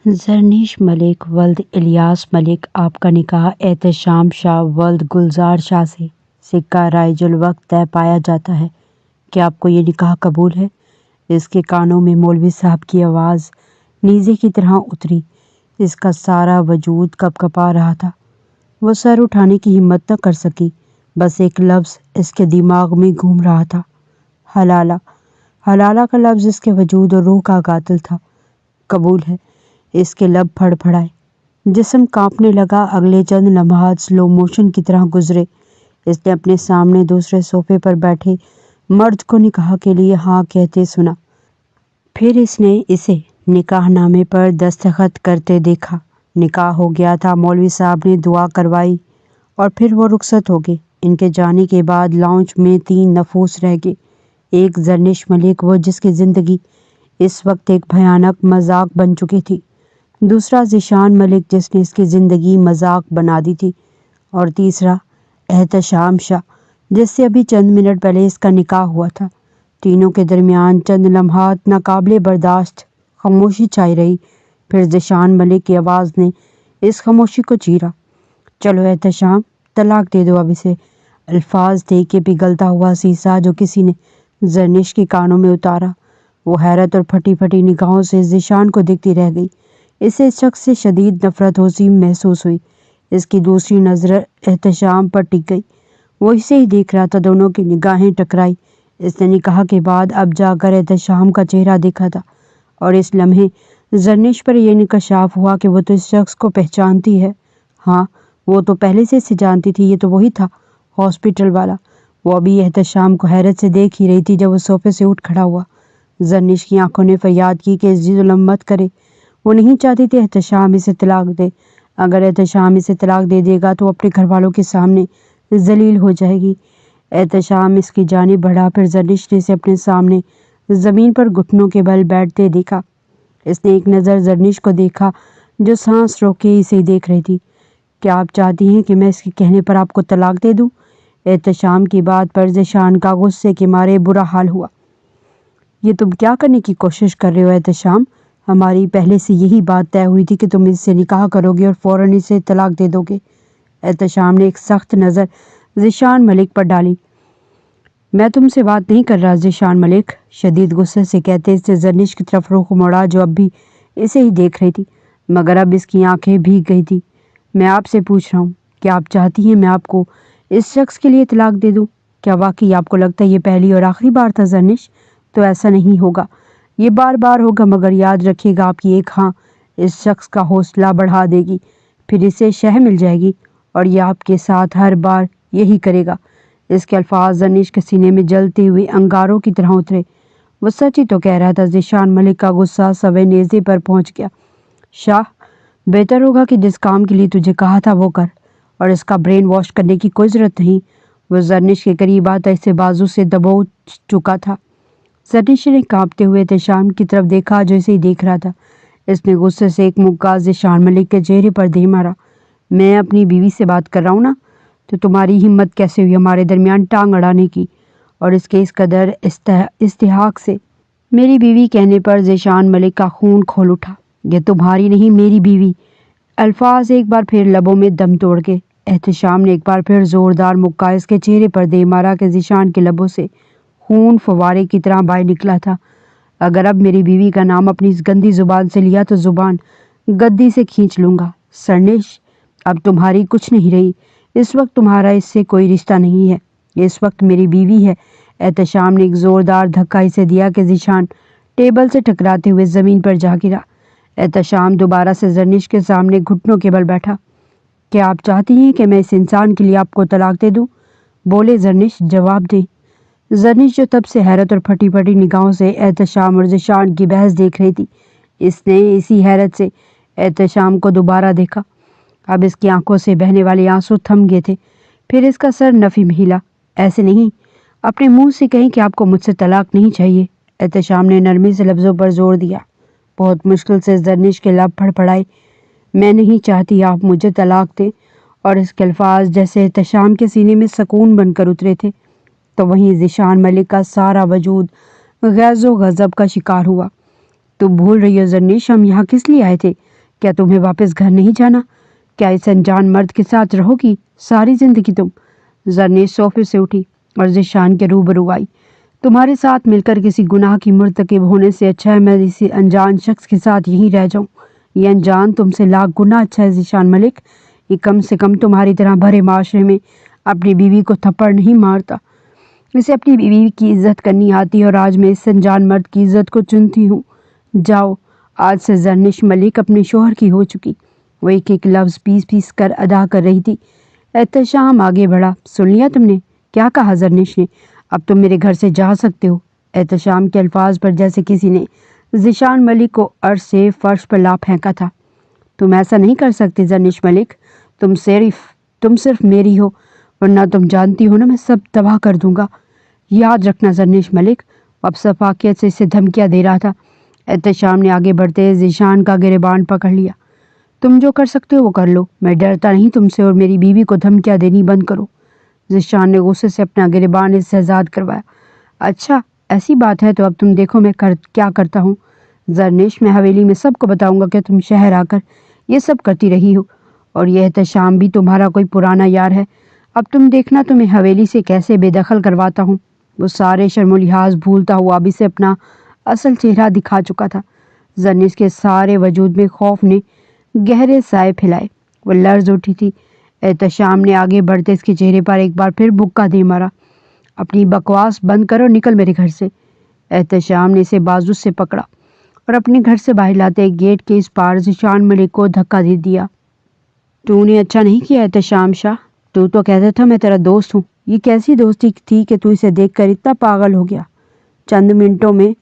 زرنیش ملک ولد الیاس ملک، آپ کا نکاح احتشام شاہ ولد گلزار شاہ سے سکہ رائج الوقت طے پایا جاتا ہے کہ آپ کو یہ نکاح قبول ہے۔ اس کے کانوں میں مولوی صاحب کی آواز نیزے کی طرح اتری۔ اس کا سارا وجود کپ کپا رہا تھا۔ وہ سر اٹھانے کی ہمت نہ کر سکی۔ بس ایک لفظ اس کے دماغ میں گھوم رہا تھا، حلالہ۔ حلالہ کا لفظ اس کے وجود اور روح کا قاتل تھا۔ قبول ہے۔ اس کے لب پھڑ پھڑائے، جسم کانپنے لگا۔ اگلے چند لمحات سلو موشن کی طرح گزرے۔ اس نے اپنے سامنے دوسرے صوفے پر بیٹھے مرد کو نکاح کے لیے ہاں کہتے سنا۔ پھر اس نے اسے نکاح نامے پر دستخط کرتے دیکھا۔ نکاح ہو گیا تھا۔ مولوی صاحب نے دعا کروائی اور پھر وہ رخصت ہو گئے۔ ان کے جانے کے بعد لاؤنج میں 3 نفوس رہ گئے۔ ایک زرنش ملک، وہ جس کی زندگی اس وقت ایک بھیانک مذاق بن چکی تھی۔ دوسرا ذیشان ملک، جس نے اس کی زندگی مذاق بنا دی تھی۔ اور تیسرا احتشام شاہ، جس سے ابھی چند منٹ پہلے اس کا نکاح ہوا تھا۔ تینوں کے درمیان چند لمحات ناقابل برداشت خاموشی چھائی رہی۔ پھر ذیشان ملک کی آواز نے اس خاموشی کو چیرا۔ چلو احتشام، طلاق دے دو اب اسے۔ الفاظ تھے کہ پگھلتا ہوا سیسا جو کسی نے زرنش کے کانوں میں اتارا۔ وہ حیرت اور پھٹی پھٹی نگاہوں سے ذیشان کو دیکھتی رہ گئی۔ اسے اس شخص سے شدید نفرت ہوتی محسوس ہوئی۔ اس کی دوسری نظر احتشام پر ٹک گئی۔ وہ اسے ہی دیکھ رہا تھا۔ دونوں کی نگاہیں ٹکرائی۔ اس نے نکاح کے بعد اب جا کر احتشام کا چہرہ دیکھا تھا، اور اس لمحے زرنش پر یہ انکشاف ہوا کہ وہ تو اس شخص کو پہچانتی ہے۔ ہاں، وہ تو پہلے سے اسے جانتی تھی۔ یہ تو وہی تھا، ہاسپٹل والا۔ وہ ابھی احتشام کو حیرت سے دیکھ ہی رہی تھی جب وہ صوفے سے اٹھ کھڑا ہوا۔ زرنش کی آنکھوں نے فریاد کی کہ ظلم مت کرے۔ وہ نہیں چاہتی تھی احتشام اسے طلاق دے۔ اگر احتشام اسے طلاق دے دے گا تو اپنے گھر والوں کے سامنے ذلیل ہو جائے گی۔ احتشام اس کی جانب بڑھا۔ پھر زرنش نے اسے اپنے سامنے زمین پر گھٹنوں کے بل بیٹھتے دیکھا۔ اس نے ایک نظر زرنش کو دیکھا جو سانس روکے اسے ہی دیکھ رہی تھی۔ کیا آپ چاہتی ہیں کہ میں اس کے کہنے پر آپ کو طلاق دے دوں؟ احتشام کی بات پر ذیشان کا غصے کے مارے برا حال ہوا۔ یہ تم کیا کرنے کی کوشش کر رہے ہو احتشام؟ ہماری پہلے سے یہی بات طے ہوئی تھی کہ تم اس سے نکاح کرو گے اور فوراً اسے طلاق دے دو گے۔ احتشام نے ایک سخت نظر ذیشان ملک پر ڈالی۔ میں تم سے بات نہیں کر رہا ذیشان ملک، شدید غصے سے کہتے اس نے زرنش کی طرف رخ موڑا جو اب بھی اسے ہی دیکھ رہی تھی، مگر اب اس کی آنکھیں بھیگ گئی تھی۔ میں آپ سے پوچھ رہا ہوں، کیا آپ چاہتی ہیں میں آپ کو اس شخص کے لیے طلاق دے دوں؟ کیا واقعی آپ کو لگتا ہے یہ پہلی اور آخری بار تھا زرنش؟ تو ایسا نہیں ہوگا، یہ بار بار ہوگا، مگر یاد رکھیے گا آپ کی ایک ہاں اس شخص کا حوصلہ بڑھا دے گی، پھر اسے شہ مل جائے گی اور یہ آپ کے ساتھ ہر بار یہی کرے گا۔ اس کے الفاظ زرنش کے سینے میں جلتے ہوئے انگاروں کی طرح اترے۔ وہ سچ ہی تو کہہ رہا تھا۔ ذیشان ملک کا غصہ سوئے نیزے پر پہنچ گیا۔ شاہ، بہتر ہوگا کہ جس کام کے لیے تجھے کہا تھا وہ کر، اور اس کا برین واش کرنے کی کوئی ضرورت نہیں۔ وہ زرنش کے قریب آتا اسے بازو سے دبو چکا تھا۔ زرنش نے کانپتے ہوئے احتشام کی طرف دیکھا جو اسے ہی دیکھ رہا تھا۔ اس نے غصے سے ایک مکہ ذیشان ملک کے چہرے پر دے مارا۔ میں اپنی بیوی سے بات کر رہا ہوں نا، تو تمہاری ہمت کیسے ہوئی ہمارے درمیان ٹانگ اڑانے کی، اور اس کے اس قدر استحقاق سے؟ میری بیوی کہنے پر ذیشان ملک کا خون کھول اٹھا۔ یہ تمہاری نہیں، میری بیوی۔ الفاظ ایک بار پھر لبوں میں دم توڑ گئے۔ احتشام نے ایک بار پھر زوردار مکہ اس کے چہرے پر دے مارا کہ ذیشان کے لبوں سے خون فوارے کی طرح باہر نکلا تھا۔ اگر اب میری بیوی کا نام اپنی اس گندی زبان سے لیا تو زبان گدی سے کھینچ لوں گا۔ زرنش، اب تمہاری کچھ نہیں رہی۔ اس وقت تمہارا اس سے کوئی رشتہ نہیں ہے، اس وقت میری بیوی ہے۔ احتشام نے ایک زوردار دھکا اسے دیا کہ ذیشان ٹیبل سے ٹکراتے ہوئے زمین پر جا گرا۔ احتشام دوبارہ سے زرنش کے سامنے گھٹنوں کے بل بیٹھا۔ کیا آپ چاہتی ہیں کہ میں اس انسان کے لیے آپ کو طلاق دے دوں؟ بولے زرنش، جواب دیں۔ زرنش جو تب سے حیرت اور پھٹی پھٹی نگاہوں سے احتشام اور ذیشان کی بحث دیکھ رہی تھی، اس نے اسی حیرت سے احتشام کو دوبارہ دیکھا۔ اب اس کی آنکھوں سے بہنے والے آنسو تھم گئے تھے۔ پھر اس کا سر نفی میں ہلا۔ ایسے نہیں، اپنے منہ سے کہیں کہ آپ کو مجھ سے طلاق نہیں چاہیے۔ احتشام نے نرمی سے لفظوں پر زور دیا۔ بہت مشکل سے زرنش کے لب پھڑپڑائے۔ میں نہیں چاہتی آپ مجھے طلاق دیں، اور اس کے الفاظ جیسے احتشام کے سینے میں سکون بن کر اترے تھے، تو وہیں ذیشان ملک کا سارا وجود غیظ و غضب کا شکار ہوا۔ تم بھول رہی ہو زرنش، ہم یہاں کس لیے آئے تھے؟ کیا تمہیں واپس گھر نہیں جانا؟ کیا اس انجان مرد کے ساتھ رہو گی ساری زندگی تم؟ زرنیش صوفے سے اٹھی اور ذیشان کے روبرو آئی۔ تمہارے ساتھ مل کر کسی گناہ کی مرتکب ہونے سے اچھا ہے میں اسی انجان شخص کے ساتھ یہیں رہ جاؤں۔ یہ انجان تم سے لاکھ گنا اچھا ہے ذیشان ملک۔ یہ کم سے کم تمہاری طرح بھرے معاشرے میں اپنی بیوی کو تھپڑ نہیں مارتا۔ اسے اپنی بیوی کی عزت کرنی آتی ہے اور آج میں اس انجان مرد کی عزت کو چنتی ہوں۔ جاؤ، آج سے زرنش ملک اپنے شوہر کی ہو چکی۔ وہ ایک ایک لفظ پیس پیس کر ادا کر رہی تھی۔ احتشام آگے بڑھا۔ سن لیا تم نے کیا کہا زرنش نے؟ اب تم میرے گھر سے جا سکتے ہو۔ احتشام کے الفاظ پر جیسے کسی نے ذیشان ملک کو عرش سے فرش پر لا پھینکا تھا۔ تم ایسا نہیں کر سکتے زرنش ملک، تم صرف میری ہو، ورنہ تم جانتی ہو نا میں سب تباہ کر دوں گا۔ یاد رکھنا زرنش ملک۔ اب صفاقیت سے اسے دھمکیاں دے رہا تھا۔ احتشام نے آگے بڑھتے ذیشان کا گریبان پکڑ لیا۔ تم جو کر سکتے ہو وہ کر لو، میں ڈرتا نہیں تم سے، اور میری بیوی کو دھمکیاں دینی بند کرو۔ ذیشان نے غصے سے اپنا گریبان اس سے آزاد کروایا۔ اچھا ایسی بات ہے تو اب تم دیکھو میں کیا کرتا ہوں۔ زرنش میں حویلی میں سب کو بتاؤں گا کہ تم شہر آ کر یہ سب کرتی رہی ہو، اور یہ احتشام بھی تمہارا کوئی پرانا یار ہے۔ اب تم دیکھنا تمہیں حویلی سے کیسے بے دخل کرواتا ہوں۔ وہ سارے شرم و لحاظ بھولتا ہوا اب اسے اپنا اصل چہرہ دکھا چکا تھا۔ زرنش کے سارے وجود میں خوف نے گہرے سائے پھیلائے۔ وہ لرز اٹھی تھی۔ احتشام نے آگے بڑھتے اس کے چہرے پر ایک بار پھر مکہ دے مارا۔ اپنی بکواس بند کرو، نکل میرے گھر سے۔ احتشام نے اسے بازو سے پکڑا اور اپنے گھر سے باہر لاتے گیٹ کے اس پار ذیشان ملک کو دھکا دے دیا۔ تو نے اچھا نہیں کیا احتشام شاہ، تو کہتا تھا میں تیرا دوست ہوں۔ یہ کیسی دوستی تھی کہ تو اسے دیکھ کر اتنا پاگل ہو گیا؟ چند منٹوں میں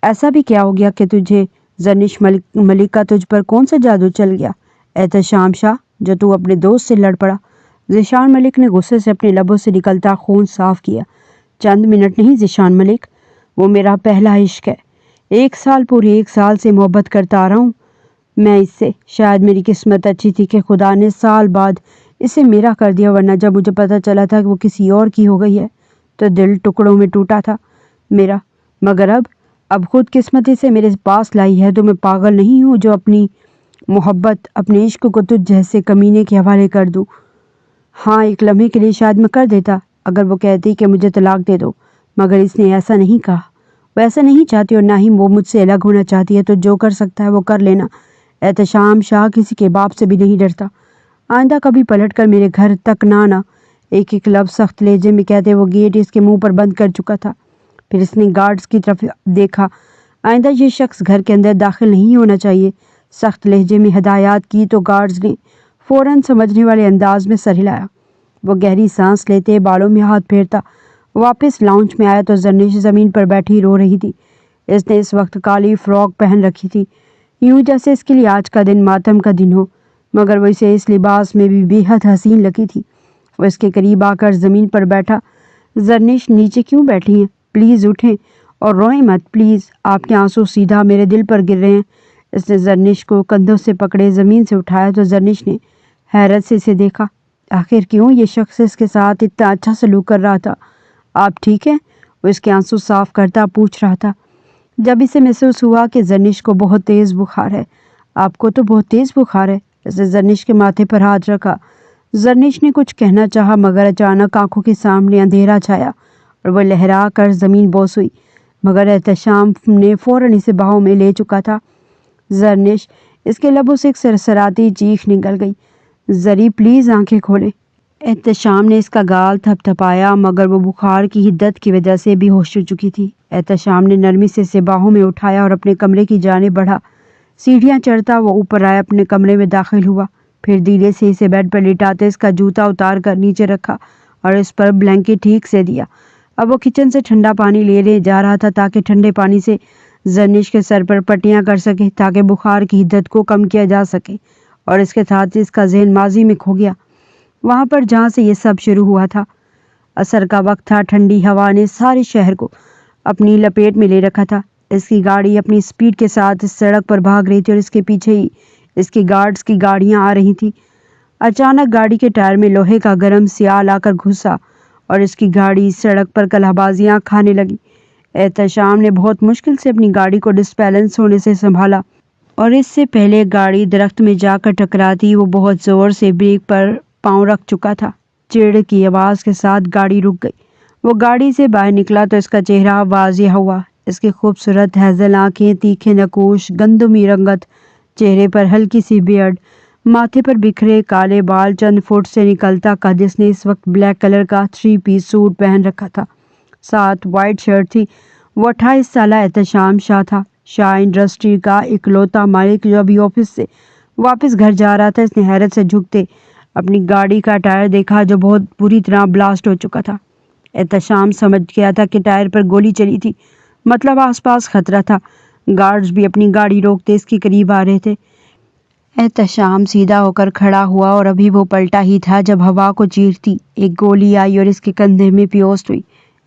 ایسا بھی کیا ہو گیا کہ تجھے زرنش ملک کا تجھ پر کون سا جادو چل گیا احتشام شاہ جو تو اپنے دوست سے لڑ پڑا؟ ذیشان ملک نے غصے سے اپنے لبوں سے نکلتا خون صاف کیا۔ چند منٹ نہیں ذیشان ملک، وہ میرا پہلا عشق ہے۔ پورے ایک سال سے محبت کرتا آ رہا ہوں میں اس سے۔ شاید میری قسمت اچھی تھی کہ خدا نے سال بعد اسے میرا کر دیا، ورنہ جب مجھے پتہ چلا تھا کہ وہ کسی اور کی ہو گئی ہے تو دل ٹکڑوں میں ٹوٹا تھا میرا۔ مگر اب خود قسمت اسے میرے پاس لائی ہے تو میں پاگل نہیں ہوں جو اپنی محبت، اپنے عشق کو تجھ جیسے کمینے کے حوالے کر دوں۔ ہاں ایک لمحے کے لیے شاید میں کر دیتا اگر وہ کہتی کہ مجھے طلاق دے دو، مگر اس نے ایسا نہیں کہا۔ وہ ایسا نہیں چاہتی اور نہ ہی وہ مجھ سے الگ ہونا چاہتی ہے، تو جو کر سکتا ہے وہ کر لینا۔ احتشام شاہ کسی کے باپ سے بھی نہیں ڈرتا۔ آئندہ کبھی پلٹ کر میرے گھر تک نہ آنا۔ ایک ایک لفظ سخت لہجے میں کہتے وہ گیٹ اس کے منہ پر بند کر چکا تھا۔ پھر اس نے گارڈز کی طرف دیکھا۔ آئندہ یہ شخص گھر کے اندر داخل نہیں ہونا چاہیے، سخت لہجے میں ہدایات کی تو گارڈز نے فوراً سمجھنے والے انداز میں سر ہلایا۔ وہ گہری سانس لیتے بالوں میں ہاتھ پھیرتا واپس لاؤنج میں آیا تو زرنش زمین پر بیٹھی رو رہی تھی۔ اس نے اس وقت کالی فراک پہن رکھی تھی، یوں جیسے اس کے لیے آج کا دن ماتم کا دن ہو، مگر وہ اسے اس لباس میں بھی بے حد حسین لگی تھی۔ وہ اس کے قریب آ کر زمین پر بیٹھا۔ زرنش نیچے کیوں بیٹھی ہیں؟ پلیز اٹھیں اور روئیں مت، پلیز، آپ کے آنسو سیدھا میرے دل پر گر رہے ہیں۔ اس نے زرنش کو کندھوں سے پکڑے زمین سے اٹھایا تو زرنش نے حیرت سے اسے دیکھا۔ آخر کیوں یہ شخص اس کے ساتھ اتنا اچھا سلوک کر رہا تھا؟ آپ ٹھیک ہیں؟ وہ اس کے آنسو صاف کرتا پوچھ رہا تھا۔ جب اسے محسوس ہوا کہ زرنش کو بہت تیز بخار ہے۔ آپ کو تو بہت تیز بخار ہے۔ اس نے زرنش کے ماتھے پر ہاتھ رکھا۔ زرنش نے کچھ کہنا چاہا مگر اچانک آنکھوں کے سامنے اندھیرا چھایا اور وہ لہرا کر زمین بوس ہوئی، مگر احتشام نے فوراً اسے باہوں میں لے چکا تھا۔ زرنش، اس کے لبوں سے ایک سرسراتی چیخ نکل گئی۔ زری پلیز آنکھیں کھولیں۔ احتشام نے اس کا گال تھپ تھپایا مگر وہ بخار کی حدت کی وجہ سے بے ہوش ہو چکی تھی۔ احتشام نے نرمی سے اسے باہوں میں اٹھایا اور اپنے کمرے کی جانب بڑھا۔ سیڑھیاں چڑھتا وہ اوپر آیا، اپنے کمرے میں داخل ہوا، پھر دھیرے سے اسے بیڈ پر لٹاتے اس کا جوتا اتار کر نیچے رکھا اور اس پر بلینکٹ ٹھیک سے دیا۔ اب وہ کچن سے ٹھنڈا پانی لینے جا رہا تھا تاکہ ٹھنڈے پانی سے زرنش کے سر پر پٹیاں کر سکے تاکہ بخار کی حدت کو کم کیا جا سکے، اور اس کے ساتھ اس کا ذہن ماضی میں کھو گیا، وہاں پر جہاں سے یہ سب شروع ہوا تھا۔ عصر کا وقت تھا، ٹھنڈی ہوا نے سارے شہر کو اپنی لپیٹ میں لے رکھا تھا۔ اس کی گاڑی اپنی سپیڈ کے ساتھ اس سڑک پر بھاگ رہی تھی اور اس کے پیچھے ہی اس کی گارڈز کی گاڑیاں آ رہی تھیں۔ اچانک گاڑی کے ٹائر میں لوہے کا گرم سیال آ کر گھسا اور اس کی گاڑی سڑک پر کلہ بازیاں کھانے لگی۔ احتشام نے بہت مشکل سے اپنی گاڑی کو ڈسبیلنس ہونے سے سنبھالا اور اس سے پہلے گاڑی درخت میں جا کر ٹکراتی وہ بہت زور سے بریک پر پاؤں رکھ چکا تھا۔ چیڑ کی آواز کے ساتھ گاڑی رک گئی۔ وہ گاڑی سے باہر نکلا تو اس کا چہرہ واضح ہوا۔ اس کی خوبصورت ہیزل آنکھیں، تیکھے نقوش، گندمی رنگت، چہرے پر ہلکی سی بیئرڈ، ماتھے پر بکھرے کالے بال، چند فٹ سے نکلتا قد۔ اس نے اس وقت بلیک کلر کا 3 پیس سوٹ پہن رکھا تھا، ساتھ وائٹ شرٹ تھی۔ وہ 28 سالہ احتشام شاہ تھا، شاہ انڈسٹری کا اکلوتا مالک جو ابھی آفس سے واپس گھر جا رہا تھا۔ اس نے حیرت سے جھکتے اپنی گاڑی کا ٹائر دیکھا جو بہت بری طرح بلاسٹ ہو چکا تھا۔ احتشام سمجھ گیا تھا کہ ٹائر پر گولی چلی تھی، مطلب آس پاس خطرہ تھا۔ گارڈز بھی اپنی گاڑی روکتے اس کے قریب آ رہے تھے۔ احتشام سیدھا ہو کر کھڑا ہوا اور ابھی وہ پلٹا ہی تھا جب ہوا کو چیرتی ایک گولی آئی اور اس کے کندھے میں پیوست ہوئی۔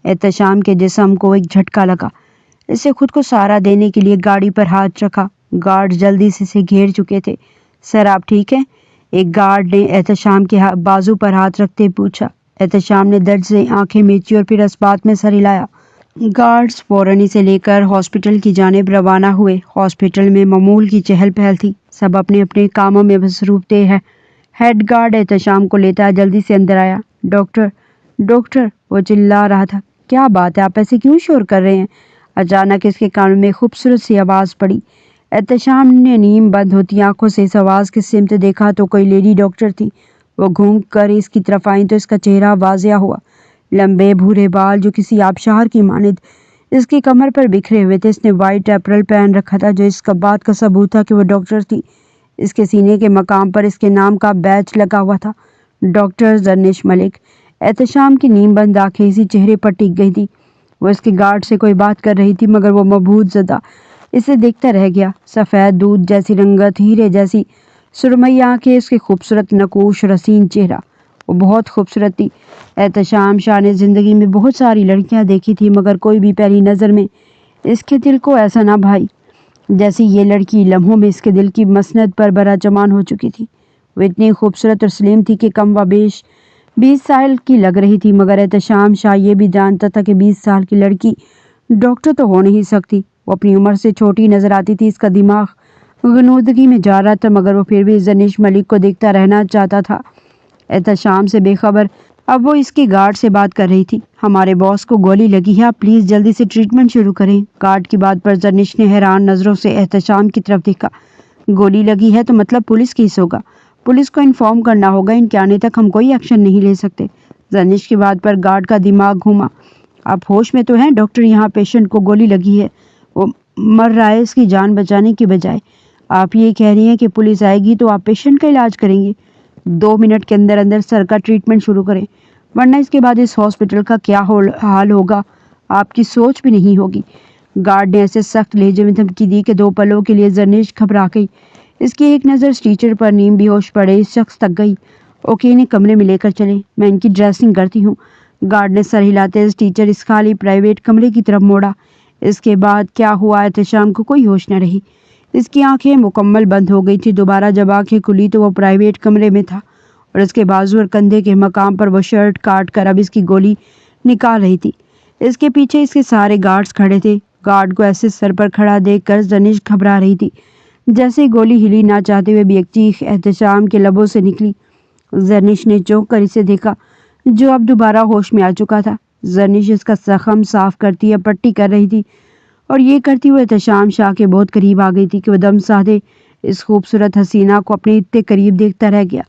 احتشام کے جسم کو ایک جھٹکا لگا۔ اسے خود کو سہارا دینے کے لیے گاڑی پر ہاتھ رکھا۔ گارڈ جلدی سے اسے گھیر چکے تھے۔ سر آپ ٹھیک ہیں؟ ایک گارڈ نے احتشام کے بازو پر ہاتھ رکھتے پوچھا۔ احتشام نے درد سے آنکھیں میچی اور پھر اس بات میں سر ہلایا۔ گارڈز فوراً اسے لے کر ہاسپٹل کی جانب روانہ ہوئے۔ ہاسپٹل میں معمول کی چہل پہل تھی، سب اپنے اپنے کاموں میں مصروف تھے۔ ہیڈ گارڈ احتشام کو لیتا جلدی سے اندر آیا۔ ڈاکٹر ڈاکٹر، وہ چلا رہا تھا۔ کیا بات ہے، آپ ایسے کیوں شور کر رہے ہیں؟ اچانک اس کے کانوں میں خوبصورت سی آواز پڑی۔ احتشام نے نیم بند ہوتی آنکھوں سے اس آواز کی سمت دیکھا تو کوئی لیڈی ڈاکٹر تھی۔ وہ گھوم کر اس کی طرف آئیں تو اس کا چہرہ واضح ہوا۔ لمبے بھورے بال جو کسی آبشار کی مانند اس کی کمر پر بکھرے ہوئے تھے۔ اس نے وائٹ اپرل پہن رکھا تھا جو اس کا بات کا ثبوت تھا کہ وہ ڈاکٹر تھی۔ اس کے سینے کے مقام پر اس کے نام کا بیج لگا ہوا تھا، ڈاکٹر زرنش ملک۔ احتشام کی نیم بند آنکھیں اسی چہرے پر ٹک گئی تھی۔ وہ اس کے گارڈ سے کوئی بات کر رہی تھی مگر وہ مبہوت زدہ اسے دیکھتا رہ گیا۔ سفید دودھ جیسی رنگت، ہیرے جیسی سرمئی آنکھیں، اس کے خوبصورت نقوش اور حسین چہرہ، وہ بہت خوبصورت تھی۔ احتشام شاہ نے زندگی میں بہت ساری لڑکیاں دیکھی تھی مگر کوئی بھی پہلی نظر میں اس کے دل کو ایسا نہ بھائی جیسی یہ لڑکی۔ لمحوں میں اس کے دل کی مسند پر براجمان ہو چکی تھی۔ وہ اتنی خوبصورت اور سلیم تھی کہ کم و بیش 20 سال کی لگ رہی تھی، مگر احتشام شاہ یہ بھی جانتا تھا کہ 20 سال کی لڑکی ڈاکٹر تو ہو نہیں سکتی۔ وہ اپنی عمر سے چھوٹی نظر آتی تھی۔ اس کا دماغ غنودگی میں جا رہا تھا مگر وہ پھر بھی زرنش ملک کو دیکھتا رہنا چاہتا تھا، احتشام سے بے خبر۔ اب وہ اس کے گارڈ سے بات کر رہی تھی۔ ہمارے باس کو گولی لگی ہے، آپ پلیز جلدی سے ٹریٹمنٹ شروع کریں۔ گارڈ کی بات پر زرنش نے حیران نظروں سے احتشام کی طرف دیکھا۔ گولی لگی ہے تو مطلب پولیس کیس ہوگا، پولیس کو انفارم کرنا ہوگا، ان کے آنے تک ہم کوئی ایکشن نہیں لے سکتے۔ زرنش کی بات پر گارڈ کا دماغ گھوما۔ آپ ہوش میں تو ہیں ڈاکٹر؟ یہاں پیشنٹ کو گولی لگی ہے، وہ مر رہا ہے، اس کی جان بچانے کی بجائے آپ یہ کہہ رہی ہیں کہ پولیس آئے گی تو آپ پیشنٹ کا علاج کریں گے؟ 2 منٹ کے اندر اندر سر کا ٹریٹمنٹ شروع کریں ورنہ اس کے بعد اس ہاسپٹل کا کیا حال ہوگا آپ کی سوچ بھی نہیں ہوگی۔ گارڈ نے ایسے سخت لہجے میں دھمکی دی کہ 2 پلوں کے لیے زرنش گھبرا گئی۔ اس کی ایک نظر ٹیچر پر نیم بے ہوش پڑے اس شخص تک گئی۔ اوکے، انہیں کمرے میں لے کر چلیں، میں ان کی ڈریسنگ کرتی ہوں۔ گارڈ نے سر ہلاتے ٹیچر اس خالی پرائیویٹ کمرے کی طرف موڑا۔ اس کے بعد کیا ہوا احتشام کو کوئی ہوش نہ رہی۔ اس کی آنکھیں مکمل بند ہو گئی تھی۔ دوبارہ جب آنکھیں کھلی تو وہ پرائیویٹ کمرے میں تھا اور اس کے بازو اور کندھے کے مقام پر وہ شرٹ کاٹ کر اب اس کی گولی نکال رہی تھی۔ اس کے پیچھے اس کے سارے گارڈز کھڑے تھے۔ گارڈ کو ایسے سر پر کھڑا دیکھ کر زرنش گھبرا رہی تھی، جیسے گولی ہلی نہ چاہتے ہوئے بھی ایک چیخ احتشام کے لبوں سے نکلی۔ زرنش نے چونک کر اسے دیکھا جو اب دوبارہ ہوش میں آ چکا تھا۔ زرنش اس کا زخم صاف کرتی یا پٹی کر رہی تھی اور یہ کرتی ہوئے احتشام شاہ کے بہت قریب آ گئی تھی کہ وہ دم سادھے اس خوبصورت حسینہ کو اپنے اتنے قریب دیکھتا رہ گیا۔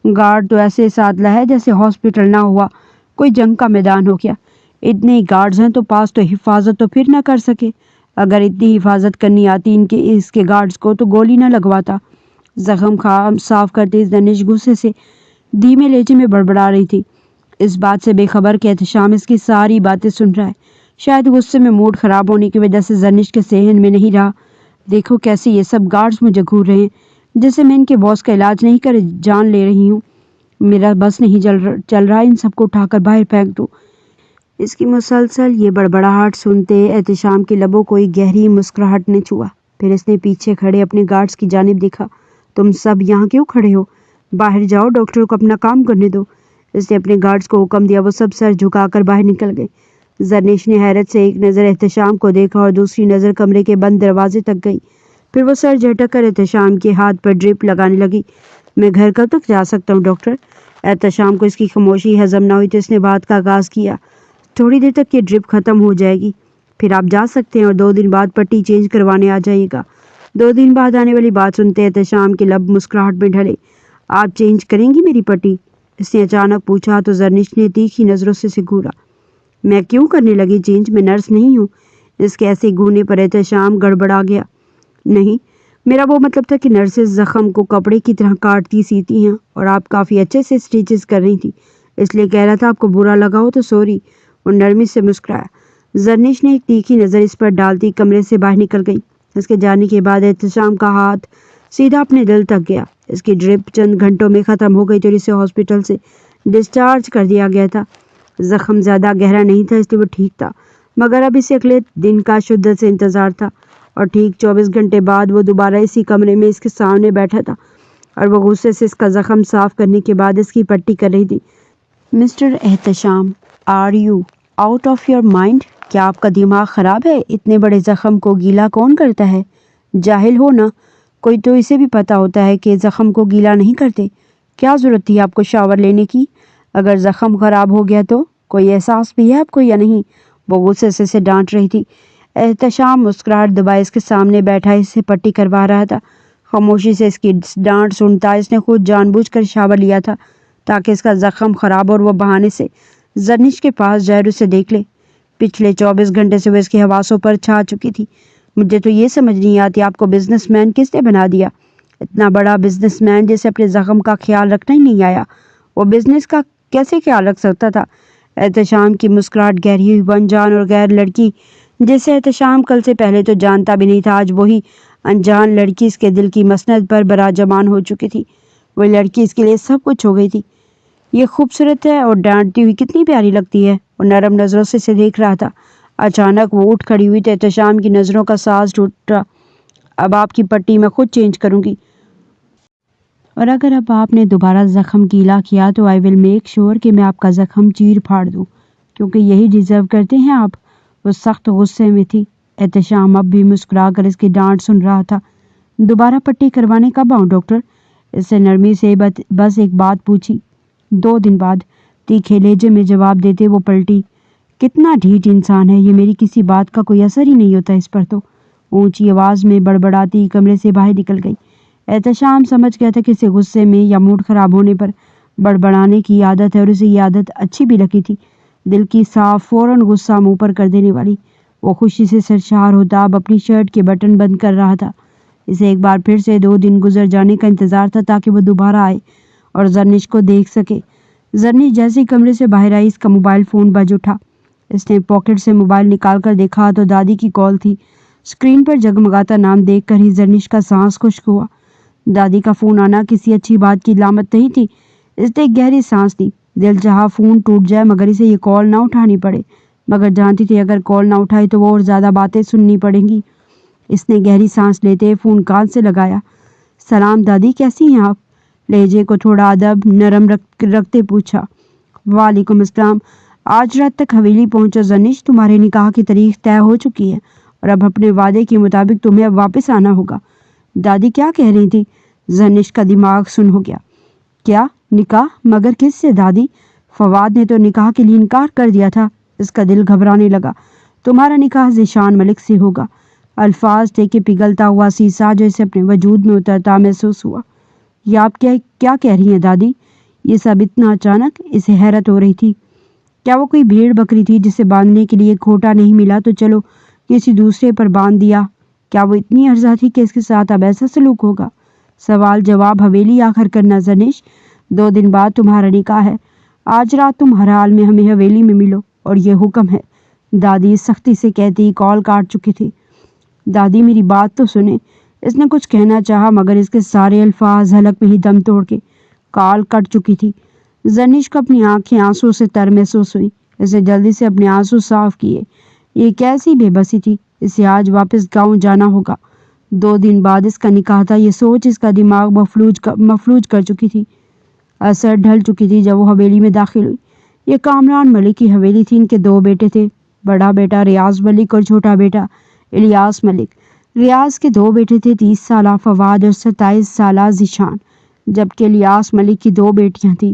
گارڈ تو ایسے سادلہ ہے جیسے ہاسپٹل نہ ہوا کوئی جنگ کا میدان ہو گیا۔ اتنے ہی گارڈز ہیں تو پاس تو حفاظت تو پھر نہ کر سکے۔ اگر اتنی حفاظت کرنی آتی اس کے گارڈز کو تو گولی نہ لگواتا۔ زخم صاف کرتے زرنش غصے سے دھیمے لہجے میں بڑبڑا رہی تھی، اس بات سے بے خبر کہ احتشام اس کی ساری باتیں سن رہا ہے۔ شاید غصے میں موڈ خراب ہونے کی وجہ سے زرنش کے ذہن میں نہیں رہا، دیکھو کیسے یہ سب گارڈز مجھے گھور رہے ہیں جیسے میں ان کے باس کا علاج نہیں کر جان لے رہی ہوں۔ میرا بس نہیں چل رہا ان سب کو اٹھا کر باہر پھینک دوں۔ اس کی مسلسل یہ بڑبڑاہٹ سنتے احتشام کے لبوں کو ایک گہری مسکراہٹ نے چھوا۔ پھر اس نے پیچھے کھڑے اپنے گارڈز کی جانب دیکھا۔ تم سب یہاں کیوں کھڑے ہو؟ باہر جاؤ، ڈاکٹر کو اپنا کام کرنے دو۔ اس نے اپنے گارڈز کو حکم دیا۔ وہ سب سر جھکا کر باہر نکل گئے۔ زرنش نے حیرت سے ایک نظر احتشام کو دیکھا اور دوسری نظر کمرے کے بند دروازے تک گئی، پھر وہ سر جھٹک کر احتشام کے ہاتھ پر ڈرپ لگانے لگی۔ میں گھر کب تک جا سکتا ہوں ڈاکٹر؟ احتشام کو اس کی خاموشی ہضم نہ ہوئی تو اس نے بات کا آغاز کیا۔ تھوڑی دیر تک یہ ڈرپ ختم ہو جائے گی، پھر آپ جا سکتے ہیں اور 2 دن بعد پٹی چینج کروانے آ جائیے گا۔ 2 دن بعد آنے والی بات سنتے احتشام کے لب مسکراہٹ میں ڈھلے۔ آپ چینج کریں گی میری پٹی؟ اس نے اچانک پوچھا تو زرنش نے تیکھی نظروں سے گھورا۔ میں کیوں کرنے لگی چینج؟ میں نرس نہیں ہوں۔ اس کے ایسے گھورنے پر احتشام گڑبڑا گیا۔ نہیں، میرا وہ مطلب تھا کہ نرسز زخم کو کپڑے کی طرح کاٹتی سیتی ہیں اور آپ کافی اچھے سے سٹیچز کر رہی تھی، اس لیے کہہ رہا تھا آپ کو برا لگا ہو تو سوری۔ وہ نرمی سے مسکرایا۔ زرنش نے ایک تیکھی نظر اس پر ڈالتی کمرے سے باہر نکل گئی۔ اس کے جانے کے بعد احتشام کا ہاتھ سیدھا اپنے دل تک گیا۔ اس کی ڈرپ چند گھنٹوں میں ختم ہو گئی تو اسے ہاسپٹل سے ڈسچارج کر دیا گیا تھا۔ زخم زیادہ گہرا نہیں تھا اس لیے وہ ٹھیک تھا، مگر اب اسے اگلے دن کا شدت سے انتظار تھا، اور ٹھیک 24 گھنٹے بعد وہ دوبارہ اسی کمرے میں اس کے سامنے بیٹھا تھا اور وہ غصے سے اس کا زخم صاف کرنے کے بعد اس کی پٹی کر رہی تھی۔ Mister Ehtesham, are you out of your mind? کیا آپ کا دماغ خراب ہے؟ اتنے بڑے زخم کو گیلا کون کرتا ہے؟ جاہل ہو نا، کوئی تو اسے بھی پتا ہوتا ہے کہ زخم کو گیلا نہیں کرتے۔ کیا ضرورت تھی آپ کو شاور لینے کی؟ اگر زخم خراب ہو گیا تو کوئی احساس بھی ہے آپ کو یا نہیں؟ وہ غصے سے اسے ڈانٹ رہی تھی۔ احتشام مسکراہٹ دبائے اس کے سامنے بیٹھا اسے پٹی کروا رہا تھا۔ خاموشی سے اس کی ڈانٹ سنتا اس نے خود جان بوجھ کر شاور لیا تھا تاکہ اس کا زخم خراب اور وہ بہانے سے زرنش کے پاس جائے اور اسے دیکھ لے۔ پچھلے 24 گھنٹے سے وہ اس کے حواسوں پر چھا چکی تھی۔ مجھے تو یہ سمجھ نہیں آتی آپ کو بزنس مین کس نے بنا دیا؟ اتنا بڑا بزنس مین جسے اپنے زخم کا خیال رکھنا ہی نہیں آیا، وہ بزنس کا کیسے خیال رکھ سکتا تھا؟ احتشام کی مسکراہٹ گہری ہوئی۔ وہ انجان اور غیر لڑکی جسے احتشام کل سے پہلے تو جانتا بھی نہیں تھا، آج وہی انجان لڑکی اس کے دل کی مسند پر براجمان ہو چکی تھی۔ وہ لڑکی اس کے لیے سب کچھ ہو گئی تھی۔ یہ خوبصورت ہے اور ڈانٹتی ہوئی کتنی پیاری لگتی ہے۔ وہ نرم نظروں سے اسے دیکھ رہا تھا۔ اچانک وہ اٹھ کھڑی ہوئی تو احتشام کی نظروں کا ساز ٹوٹا۔ اب آپ کی پٹی میں خود چینج کروں گی، اور اگر اب آپ نے دوبارہ زخم گیلا کیا تو آئی ول میک شور کہ میں آپ کا زخم چیر پھاڑ دوں، کیونکہ یہی ڈیزرو کرتے ہیں آپ۔ وہ سخت غصے میں تھی۔ احتشام اب بھی مسکرا کر اس کی ڈانٹ سن رہا تھا۔ دوبارہ پٹی کروانے کب آؤں ڈاکٹر؟ اس سے نرمی سے بس ایک بات پوچھی۔ 2 دن بعد، تیکھے لہجے میں جواب دیتے وہ پلٹی۔ کتنا ڈھیٹ انسان ہے یہ، میری کسی بات کا کوئی اثر ہی نہیں ہوتا اس پر تو۔ اونچی آواز میں بڑبڑاتی کمرے سے باہر نکل گئی۔ احتشام سمجھ گیا تھا کہ اسے غصے میں یا موڈ خراب ہونے پر بڑبڑانے کی عادت ہے، اور اسے یہ عادت اچھی بھی لگی تھی، دل کی صاف فوراً غصہ منہ پر کر دینے والی۔ وہ خوشی سے سرشار ہوتا اب اپنی شرٹ کے بٹن بند کر رہا تھا۔ اسے ایک بار پھر سے 2 دن گزر جانے کا انتظار تھا تاکہ وہ دوبارہ آئے اور زرنش کو دیکھ سکے۔ زرنش جیسے ہی کمرے سے باہر آئی اس کا موبائل فون بج اٹھا۔ اس نے پاکٹ سے موبائل نکال کر دیکھا تو دادی کی کال تھی۔ اسکرین پر جگمگاتا نام دیکھ کر ہی زرنش کا سانس خشک ہوا۔ دادی کا فون آنا کسی اچھی بات کی علامت نہیں تھی۔ اس نے ایک گہری سانس لی۔ دل چاہا فون ٹوٹ جائے مگر اسے یہ کال نہ اٹھانی پڑے، مگر جانتی تھی اگر کال نہ اٹھائی تو وہ اور زیادہ باتیں سننی پڑیں گی۔ اس نے گہری سانس لیتے فون کان سے لگایا۔ سلام دادی، کیسی ہیں آپ؟ لہجے کو تھوڑا ادب نرم رکھتے پوچھا۔ وعلیکم السلام۔ آج رات تک حویلی پہنچو زرنش، تمہارے نکاح کی تاریخ طے ہو چکی ہے اور اب اپنے وعدے کے مطابق تمہیں اب واپس آنا ہوگا۔ دادی کیا کہہ رہی تھی؟ زرنش کا دماغ سن ہو گیا۔ کیا نکاح؟ مگر کس سے دادی؟ فواد نے تو نکاح کے لیے انکار کر دیا تھا۔ اس کا دل گھبرانے لگا۔ تمہارا نکاح ذیشان ملک سے ہوگا۔ الفاظ تھے کہ پگھلتا ہوا سیسا جو اسے اپنے وجود میں اترتا محسوس ہوا۔ یہ آپ کیا کہہ رہی ہیں دادی؟ یہ سب اتنا اچانک؟ اسے حیرت ہو رہی تھی۔ کیا وہ کوئی بھیڑ بکری تھی جسے باندھنے کے لیے کھوٹا نہیں ملا تو چلو کسی دوسرے پر باندھ دیا؟ کیا وہ اتنی ارزا تھی کہ اس کے ساتھ اب ایسا سلوک ہوگا؟ سوال جواب حویلی آ کر کرنا زرنش۔ 2 دن بعد تمہارا نکاح ہے۔ آج رات تم ہر حال میں ہمیں حویلی میں ملو، اور یہ حکم ہے، دادی سختی سے کہتی کال کاٹ چکی تھی۔ دادی میری بات تو سنیں۔ اس نے کچھ کہنا چاہا مگر اس کے سارے الفاظ حلق میں ہی دم توڑ کے کال کٹ چکی تھی۔ زرنش کو اپنی آنکھیں آنسو سے تر محسوس ہوئی۔ اسے جلدی سے اپنے آنسو صاف کیے۔ یہ کیسی بے بسی تھی، اسے آج واپس گاؤں جانا ہوگا۔ 2 دن بعد اس کا نکاح تھا، یہ سوچ اس کا دماغ مفلوج کر چکی تھی۔ اثر ڈھل چکی تھی جب وہ حویلی میں داخل ہوئی۔ یہ کامران ملک کی حویلی تھی۔ ان کے 2 بیٹے تھے، بڑا بیٹا ریاض ملک اور چھوٹا بیٹا الیاس ملک۔ ریاض کے 2 بیٹے تھے، 30 سالہ فواد اور 27 سالہ ذیشان، جبکہ الیاس ملک کی 2 بیٹیاں تھیں۔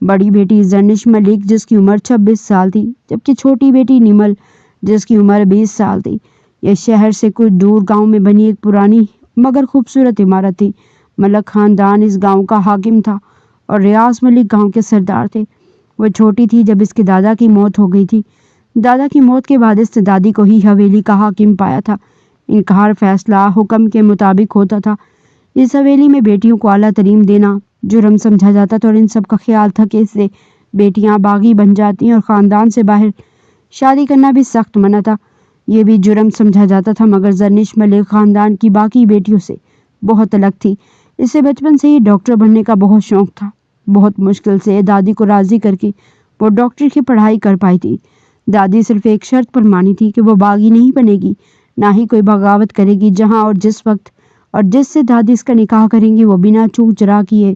بڑی بیٹی زرنش ملک جس کی عمر 26 سال تھی، جبکہ چھوٹی بیٹی نمل جس کی عمر 20 سال تھی۔ یہ شہر سے کچھ دور گاؤں میں بنی ایک پرانی مگر خوبصورت عمارت تھی۔ ملک خاندان اس گاؤں کا حاکم تھا اور ریاض ملک گاؤں کے سردار تھے۔ وہ چھوٹی تھی جب اس کے دادا کی موت ہو گئی تھی۔ دادا کی موت کے بعد اس نے دادی کو ہی حویلی کا حاکم پایا تھا۔ ان کا ہر فیصلہ حکم کے مطابق ہوتا تھا۔ اس حویلی میں بیٹیوں کو اعلیٰ تعلیم دینا جرم سمجھا جاتا تھا اور ان سب کا خیال تھا کہ اس سے بیٹیاں باغی بن جاتی ہیں اور خاندان سے باہر شادی کرنا بھی سخت منع تھا۔ یہ بھی جرم سمجھا جاتا تھا، مگر زرنش ملک خاندان کی باقی بیٹیوں سے بہت الگ تھی۔ اسے بچپن سے ہی ڈاکٹر بننے کا بہت شوق تھا۔ بہت مشکل سے دادی کو راضی کر کے وہ ڈاکٹر کی پڑھائی کر پائی تھی۔ دادی صرف ایک شرط پر مانی تھی کہ وہ باغی نہیں بنے گی، نہ ہی کوئی بغاوت کرے گی۔ جہاں اور جس وقت اور جس سے دادی اس کا نکاح کریں گی وہ بنا چوک چرا کیے،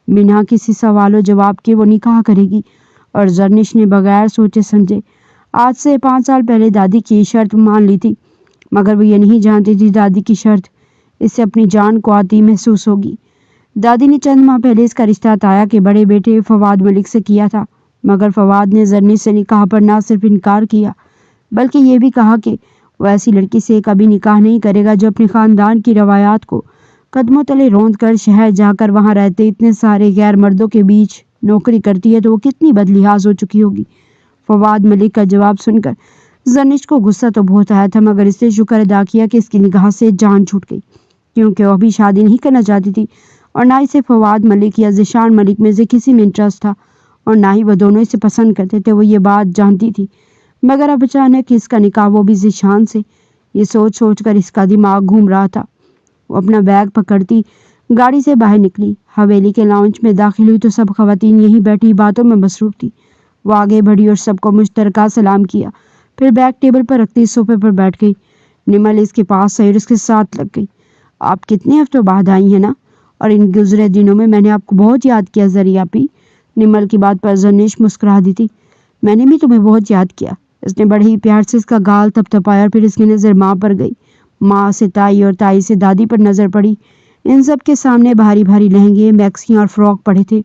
بنا کسی سوال و جواب کے وہ نکاح کرے گی۔ اور زرنش نے بغیر سوچے سمجھے آج سے 5 سال پہلے دادی کی شرط مان لی تھی، مگر وہ یہ نہیں جانتی تھی دادی کی شرط اس سے اپنی جان کو آتی محسوس ہوگی۔ دادی نے چند ماہ پہلے اس کا رشتہ تایا کے بڑے بیٹے فواد ملک سے کیا تھا، مگر فواد نے زرنش سے نکاح پر نہ صرف انکار کیا بلکہ یہ بھی کہا کہ وہ ایسی لڑکی سے کبھی نکاح نہیں کرے گا جو اپنے خاندان کی روایات کو قدموں تلے روند کر شہر جا کر وہاں رہتے اتنے سارے غیر مردوں کے بیچ نوکری کرتی ہے تو وہ کتنی بدلحاظ ہو چکی ہوگی۔ فواد ملک کا جواب سن کر زرنش کو غصہ تو بہت آیا تھا، مگر اس نے شکر ادا کیا کہ اس کی نگاہ سے جان چھوٹ گئی، کیونکہ وہ ابھی شادی نہیں کرنا چاہتی تھی اور نہ اسے فواد ملک یا ذیشان ملک میں سے کسی میں انٹرسٹ تھا اور نہ ہی وہ دونوں اسے پسند کرتے تھے۔ وہ یہ بات جانتی تھی، مگر اب اچانک اس کا نکاح وہ بھی ذیشان سے، یہ سوچ سوچ کر اس کا دماغ گھوم رہا تھا۔ وہ اپنا بیگ پکڑتی گاڑی سے باہر نکلی۔ حویلی کے لاؤنج میں داخل ہوئی تو سب خواتین یہیں بیٹھی باتوں میں مصروف تھی۔ وہ آگے بڑھی اور سب کو مشترکہ سلام کیا، پھر بیگ ٹیبل پر رکھتی صوفے پر بیٹھ گئی۔ نمل اس کے پاس آئی اور اس کے ساتھ لگ گئی۔ آپ کتنے ہفتوں بعد آئی ہیں نا، اور ان گزرے دنوں میں نے آپ کو بہت یاد کیا ذریعہ پی۔ نمل کی بات پر زرنش مسکرا دی تھی۔ میں نے بھی تمہیں بہت یاد کیا۔ اس نے بڑے ہی پیار سے اس کا گال تپ تپایا اور پھر اس کی نظر ماں پر گئی۔ ماں سے تائی اور تائی سے دادی پر نظر پڑی۔ ان سب کے سامنے بھاری بھاری لہنگے، میکسیاں اور فراک پڑے تھے۔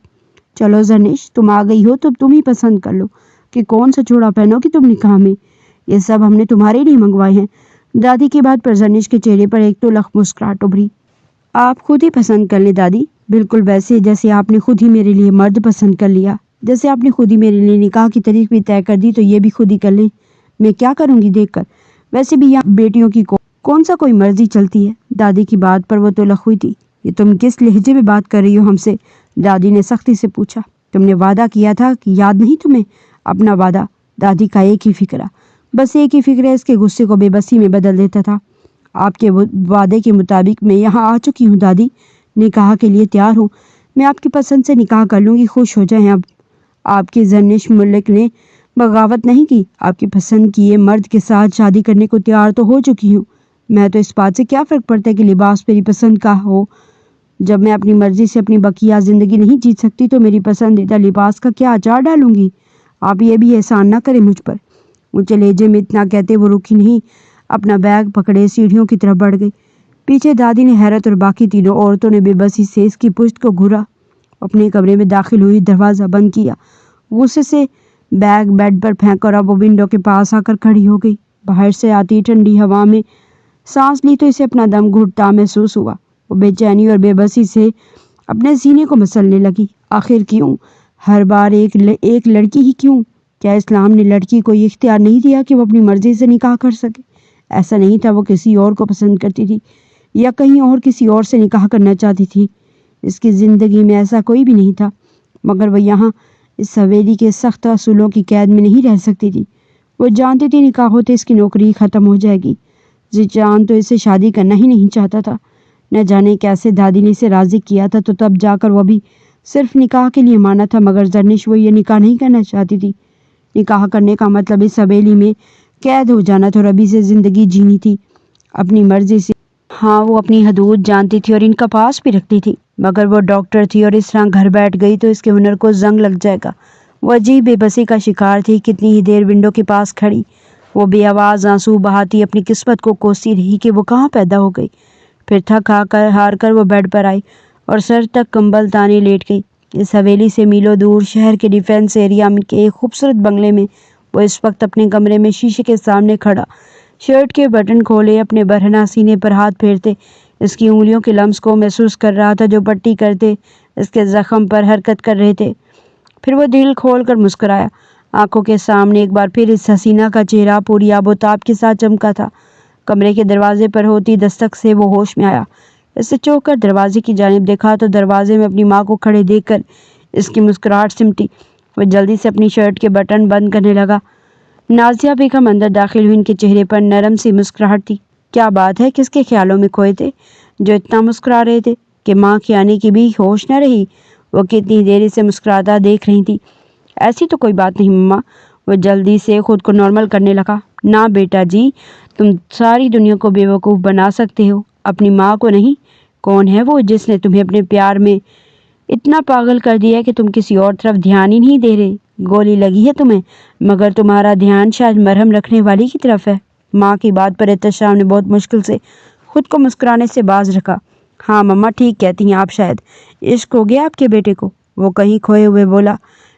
چلو زرنش، تم آ گئی ہو تو تم ہی پسند کر لو کہ کون سا جوڑا پہنو کہ تم نکاح میں، یہ سب ہم نے تمہارے لیے منگوائے ہیں۔ دادی کی بات پر زرنش کے چہرے پر ایک تو لخ مسکراہٹ ابھری۔ آپ خود ہی پسند کر لیں دادی، بالکل ویسے جیسے آپ نے خود ہی میرے لیے مرد پسند کر لیا، جیسے آپ نے خود ہی میرے لیے نکاح کی تاریخ بھی طے کر دی تو یہ بھی خود ہی کر لیں۔ میں کیا کروں گی دیکھ کر، ویسے بھی یہاں بیٹیوں کی کون سا کوئی مرضی چلتی ہے۔ دادی کی بات پر وہ تو لخ ہوئی تھی۔ یہ تم کس لہجے میں بات کر رہی ہو ہم سے؟ دادی نے سختی سے پوچھا۔ تم نے وعدہ کیا تھا کہ یاد نہیں تمہیں؟ اپنا وعدہ؟ دادی کا ایک ہی فکرہ، بس ایک ہی فکرہ اس کے غصے کو بے بسی میں بدل دیتا تھا۔ آپ کے وعدے کے مطابق میں یہاں آ چکی ہوں دادی، نکاح کے لیے تیار ہوں۔ میں آپ کی پسند سے نکاح کر لوں گی، خوش ہو جائیں۔ اب آپ کی زرنش ملک نے بغاوت نہیں کی، آپ کی پسند کیے مرد کے ساتھ شادی کرنے کو تیار تو ہو چکی ہوں۔ میں تو اس بات سے کیا فرق پڑتا ہے کہ لباس میری پسند کا ہو، جب میں اپنی مرضی سے اپنی بقیہ زندگی نہیں جیت سکتی تو میری پسندیدہ لباس کا کیا اچار ڈالوں گی؟ آپ یہ بھی احسان نہ کریں مجھ پر۔ اونچے لہجے میں اتنا کہتے وہ رکی نہیں، اپنا بیگ پکڑے سیڑھیوں کی طرف بڑھ گئی۔ پیچھے دادی نے حیرت اور باقی تینوں عورتوں نے بے بسی سے اس کی پشت کو گھورا۔ اپنے کمرے میں داخل ہوئی، دروازہ بند کیا، غصے سے بیگ بیڈ پر پھینک اور اب وہ ونڈو کے پاس آ کر کھڑی ہو گئی۔ باہر سے آتی ٹھنڈی ہوا میں سانس لی تو اسے اپنا دم گھٹتا محسوس ہوا۔ وہ بے چینی اور بے بسی سے اپنے سینے کو مسلنے لگی۔ آخر کیوں ہر بار ایک لڑکی ہی کیوں؟ کیا اسلام نے لڑکی کو یہ اختیار نہیں دیا کہ وہ اپنی مرضی سے نکاح کر سکے؟ ایسا نہیں تھا وہ کسی اور کو پسند کرتی تھی یا کہیں اور کسی اور سے نکاح کرنا چاہتی تھی، اس کی زندگی میں ایسا کوئی بھی نہیں تھا، مگر وہ یہاں اس حویلی کے سخت اصولوں کی قید میں نہیں رہ سکتی تھی۔ وہ جانتی تھی نکاح ہوتے اس کی نوکری ختم ہو جائے گی۔ ذیشان تو اسے شادی کرنا ہی نہیں چاہتا تھا، نہ جانے کیسے دادی نے اسے راضی کیا تھا تو تب جا کر وہ بھی صرف نکاح کے لیے مانا تھا، مگر زرنش وہ یہ نکاح نہیں کرنا چاہتی تھی۔ نکاح کرنے کا مطلب اس حویلی میں قید ہو جانا تھا اور ابھی سے زندگی جینی تھی اپنی مرضی سے۔ ہاں وہ اپنی حدود جانتی تھی اور ان کا پاس بھی رکھتی تھی، مگر وہ ڈاکٹر تھی اور اس طرح گھر بیٹھ گئی تو اس کے ہنر کو زنگ لگ جائے گا۔ وہ عجیب بے بسی کا شکار تھی۔ کتنی ہی دیر ونڈو کے پاس کھڑی وہ بے آواز آنسو بہاتی اپنی قسمت کو کوستی رہی کہ وہ کہاں پیدا ہو گئی۔ پھر تھک ہار کر وہ بیڈ پر آئی اور سر تک کمبل تانے لیٹ گئی۔ اس حویلی سے میلوں دور شہر کے ڈیفنس ایریا کے ایک خوبصورت بنگلے میں وہ اس وقت اپنے کمرے میں شیشے کے سامنے کھڑا، شرٹ کے بٹن کھولے، اپنے برہنہ سینے پر ہاتھ پھیرتے اس کی انگلیوں کے لمس کو محسوس کر رہا تھا جو پٹی کرتے اس کے زخم پر حرکت کر رہے تھے۔ پھر وہ دل کھول کر مسکرایا۔ آنکھوں کے سامنے ایک بار پھر اس حسینہ کا چہرہ پوری آب و تاب کے ساتھ چمکا تھا۔ کمرے کے دروازے پر ہوتی دستک سے وہ ہوش میں آیا۔ اس سے چونک کر دروازے کی جانب دیکھا تو دروازے میں اپنی ماں کو کھڑے دیکھ کر اس کی مسکراہٹ سمٹی۔ وہ جلدی سے اپنی شرٹ کے بٹن بند کرنے لگا۔ نازیہ بیگم اندر داخل ہوئی۔ ان کے چہرے پر نرم سی مسکراہٹ تھی۔ کیا بات ہے، کس کے خیالوں میں کھوئے تھے جو اتنا مسکرا رہے تھے کہ ماں کے آنے کی بھی ہوش نہ رہی؟ وہ کتنی دیر سے مسکراتا دیکھ رہی تھی۔ ایسی تو کوئی بات نہیں مما، وہ جلدی سے خود کو نارمل کرنے لگا۔ نہ بیٹا جی، تم ساری دنیا کو بیوقوف بنا سکتے ہو، اپنی ماں کو نہیں۔ کون ہے وہ جس نے تمہیں اپنے پیار میں اتنا پاگل کر دیا کہ تم کسی اور طرف دھیان ہی نہیں دے رہے؟ گولی لگی ہے تمہیں، مگر تمہارا دھیان شاید مرہم رکھنے والی کی طرف ہے۔ ماں کی بات پر احتشام نے بہت مشکل سے خود کو مسکرانے سے باز رکھا۔ ہاں مما، ٹھیک کہتی ہیں آپ، شاید عشق ہو گیا آپ کے بیٹے کو، وہ کہیں کھوئے ہوئے بولا۔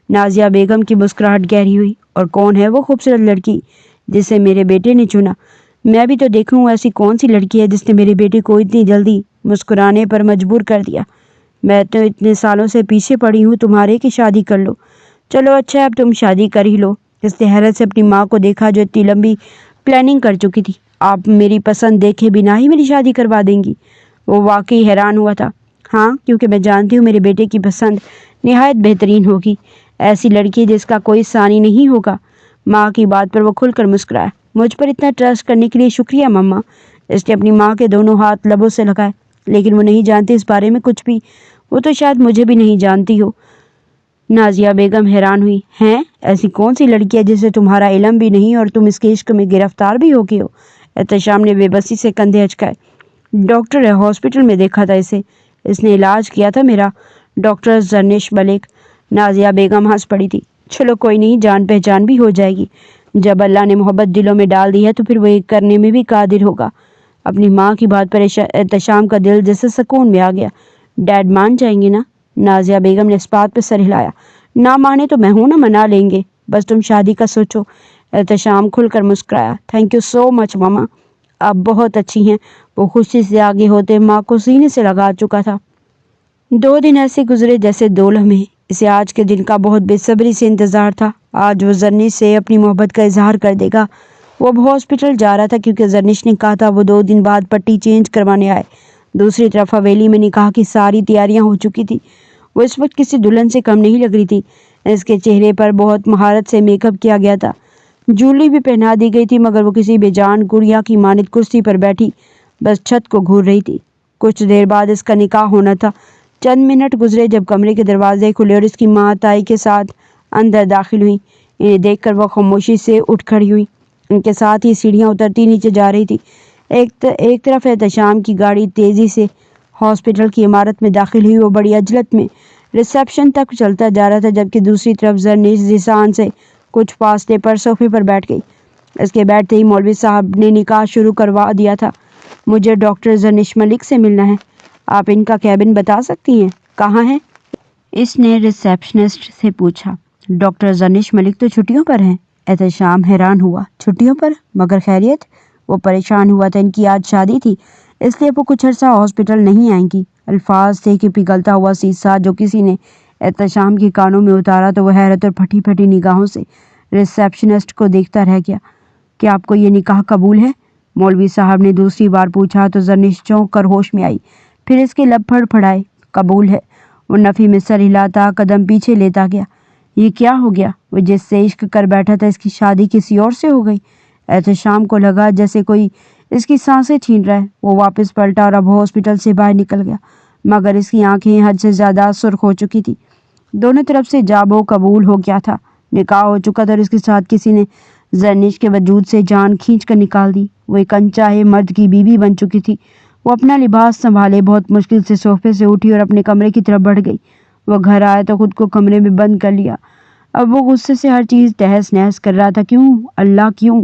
نازیہ بیگم کی مسکراہٹ گہری ہوئی۔ اور کون ہے وہ خوبصورت لڑکی جسے میرے بیٹے نے چنا؟ میں بھی تو دیکھوں ایسی کون سی لڑکی ہے جس نے میرے بیٹے کو اتنی جلدی مسکرانے پر مجبور کر دیا۔ میں تو اتنے سالوں سے پیچھے پڑی ہوں تمہارے کہ شادی کر لو۔ چلو اچھا، اب تم شادی کر ہی لو۔ اس نے حیرت سے اپنی ماں کو دیکھا جو اتنی لمبی پلاننگ کر چکی تھی۔ آپ میری پسند دیکھے بنا ہی میری شادی کروا دیں گی؟ وہ واقعی حیران ہوا تھا۔ ہاں، کیونکہ میں جانتی ہوں میرے بیٹے کی پسند نہایت بہترین ہوگی، ایسی لڑکی جس کا کوئی ثانی نہیں ہوگا۔ ماں کی بات پر وہ کھل کر مسکرایا۔ مجھ پر اتنا ٹرسٹ کرنے کے لیے شکریہ مما۔ اس نے اپنی ماں کے دونوں ہاتھ لبوں سے لگائے۔ لیکن وہ نہیں جانتی اس بارے میں کچھ بھی، وہ تو شاید مجھے بھی نہیں جانتی ہو۔ نازیہ بیگم حیران ہوئی۔ ہیں، ایسی کون سی لڑکی ہے جسے تمہارا علم بھی نہیں اور تم اس کے عشق میں گرفتار بھی ہو گئے ہو؟ احتشام نے بے بسی سے کندھے اچکائے۔ ڈاکٹر ہے، ہاسپٹل میں دیکھا تھا اسے، اس نے علاج کیا تھا میرا، ڈاکٹر زرنش ملک۔ نازیہ بیگم ہنس پڑی تھی۔ چلو کوئی نہیں، جان پہچان بھی ہو جائے گی۔ جب اللہ نے محبت دلوں میں ڈال دی ہے تو پھر وہ ایک کرنے میں بھی قادر ہوگا۔ اپنی ماں کی بات پر احتشام کا دل جیسے سکون میں آ گیا۔ ڈیڈ مان جائیں گے نا؟ نازیہ بیگم نے اس بات پہ سر ہلایا۔ نہ مانے تو میں ہوں نا، منا لیں گے، بس تم شادی کا سوچو۔ احتشام کھل کر مسکرایا۔ تھینک یو سو مچ ماما، آپ بہت اچھی ہیں۔ وہ خوشی سے آگے ہوتے ماں کو سینے سے لگا چکا تھا۔ 2 دن ایسے گزرے جیسے 2 لمحے۔ اسے آج کے دن کا بہت بے صبری سے انتظار تھا۔ آج وہ زرنش سے اپنی محبت کا اظہار کر دے گا۔ وہ اب ہاسپٹل جا رہا تھا کیونکہ زرنش نے کہا تھا وہ 2 دن بعد پٹی چینج کروانے آئے۔ دوسری طرف حویلی میں نکاح کی ساری تیاریاں ہو چکی تھی۔ وہ اس وقت کسی دلہن سے کم نہیں لگ رہی تھی۔ اس کے چہرے پر بہت مہارت سے میک اپ کیا گیا تھا، جولی بھی پہنا دی گئی تھی، مگر وہ کسی بے جان گڑیا کی مانند کرسی پر بیٹھی بس چھت کو گھور رہی تھی۔ کچھ دیر بعد اس کا نکاح ہونا تھا۔ چند منٹ گزرے جب کمرے کے دروازے کھلے اور اس کی ماں تائی کے ساتھ اندر داخل ہوئی۔ انہیں دیکھ کر وہ خاموشی سے اٹھ کھڑی ہوئی۔ ان کے ساتھ ہی سیڑھیاں اترتی نیچے جا رہی تھی۔ ایک طرف احتشام کی گاڑی تیزی سے ہاسپٹل کی عمارت میں داخل ہوئی۔ وہ بڑی عجلت میں ریسیپشن تک چلتا جا رہا تھا جبکہ دوسری طرف زرنش ذیشان سے کچھ فاصلے پر صوفے پر بیٹھ گئی۔ اس کے بیٹھتے ہی مولوی صاحب نے نکاح شروع کروا دیا تھا۔ مجھے ڈاکٹر زرنش ملک سے ملنا ہے، آپ ان کا کیبن بتا سکتی ہیں؟ کہاں ہے؟ اس نے ریسیپشنسٹ سے پوچھا۔ ڈاکٹر زرنش ملک تو چھٹیوں پر ہیں۔ احتشام حیران ہوا۔ چھٹیوں پر؟ مگر خیریت؟ وہ پریشان ہوا تھا۔ ان کی آج شادی تھی، اس لیے وہ کچھ عرصہ ہاسپٹل نہیں آئیں گی۔ الفاظ تھے کہ پگھلتا ہوا سیسہ جو کسی نے احتشام کے کانوں میں اتارا تو وہ حیرت اور پھٹی پھٹی نگاہوں سے ریسیپشنسٹ کو دیکھتا رہ گیا۔ کہ آپ کو یہ نکاح قبول ہے؟ مولوی صاحب نے دوسری بار پوچھا تو زرنش چونک کر ہوش میں آئی، پھر اس کے لب پھڑ پھڑائے۔ قبول ہے۔ وہ نفی میں سر ہلاتا قدم پیچھے لیتا گیا۔ یہ کیا ہو گیا؟ وہ جس سے عشق کر بیٹھا تھا اس کی شادی کسی اور سے ہو گئی؟ احتشام کو لگا جیسے کوئی اس کی سانسیں چھین رہا ہے۔ وہ واپس پلٹا اور اب ہاسپٹل سے باہر نکل گیا، مگر اس کی آنکھیں حد سے زیادہ سرخ ہو چکی تھی۔ دونوں طرف سے جابو قبول ہو گیا تھا، نکاح ہو چکا تھا اور اس کے ساتھ کسی نے زرنش کے وجود سے جان کھینچ کر نکال دی۔ وہ ایک انچاہے مرد کی بیوی بن چکی تھی۔ وہ اپنا لباس سنبھالے بہت مشکل سے صوفے سے اٹھی اور اپنے کمرے کی طرف بڑھ گئی۔ وہ گھر آیا تو خود کو کمرے میں بند کر لیا۔ اب وہ غصے سے ہر چیز تہس نہس کر رہا تھا۔ کیوں اللہ کیوں؟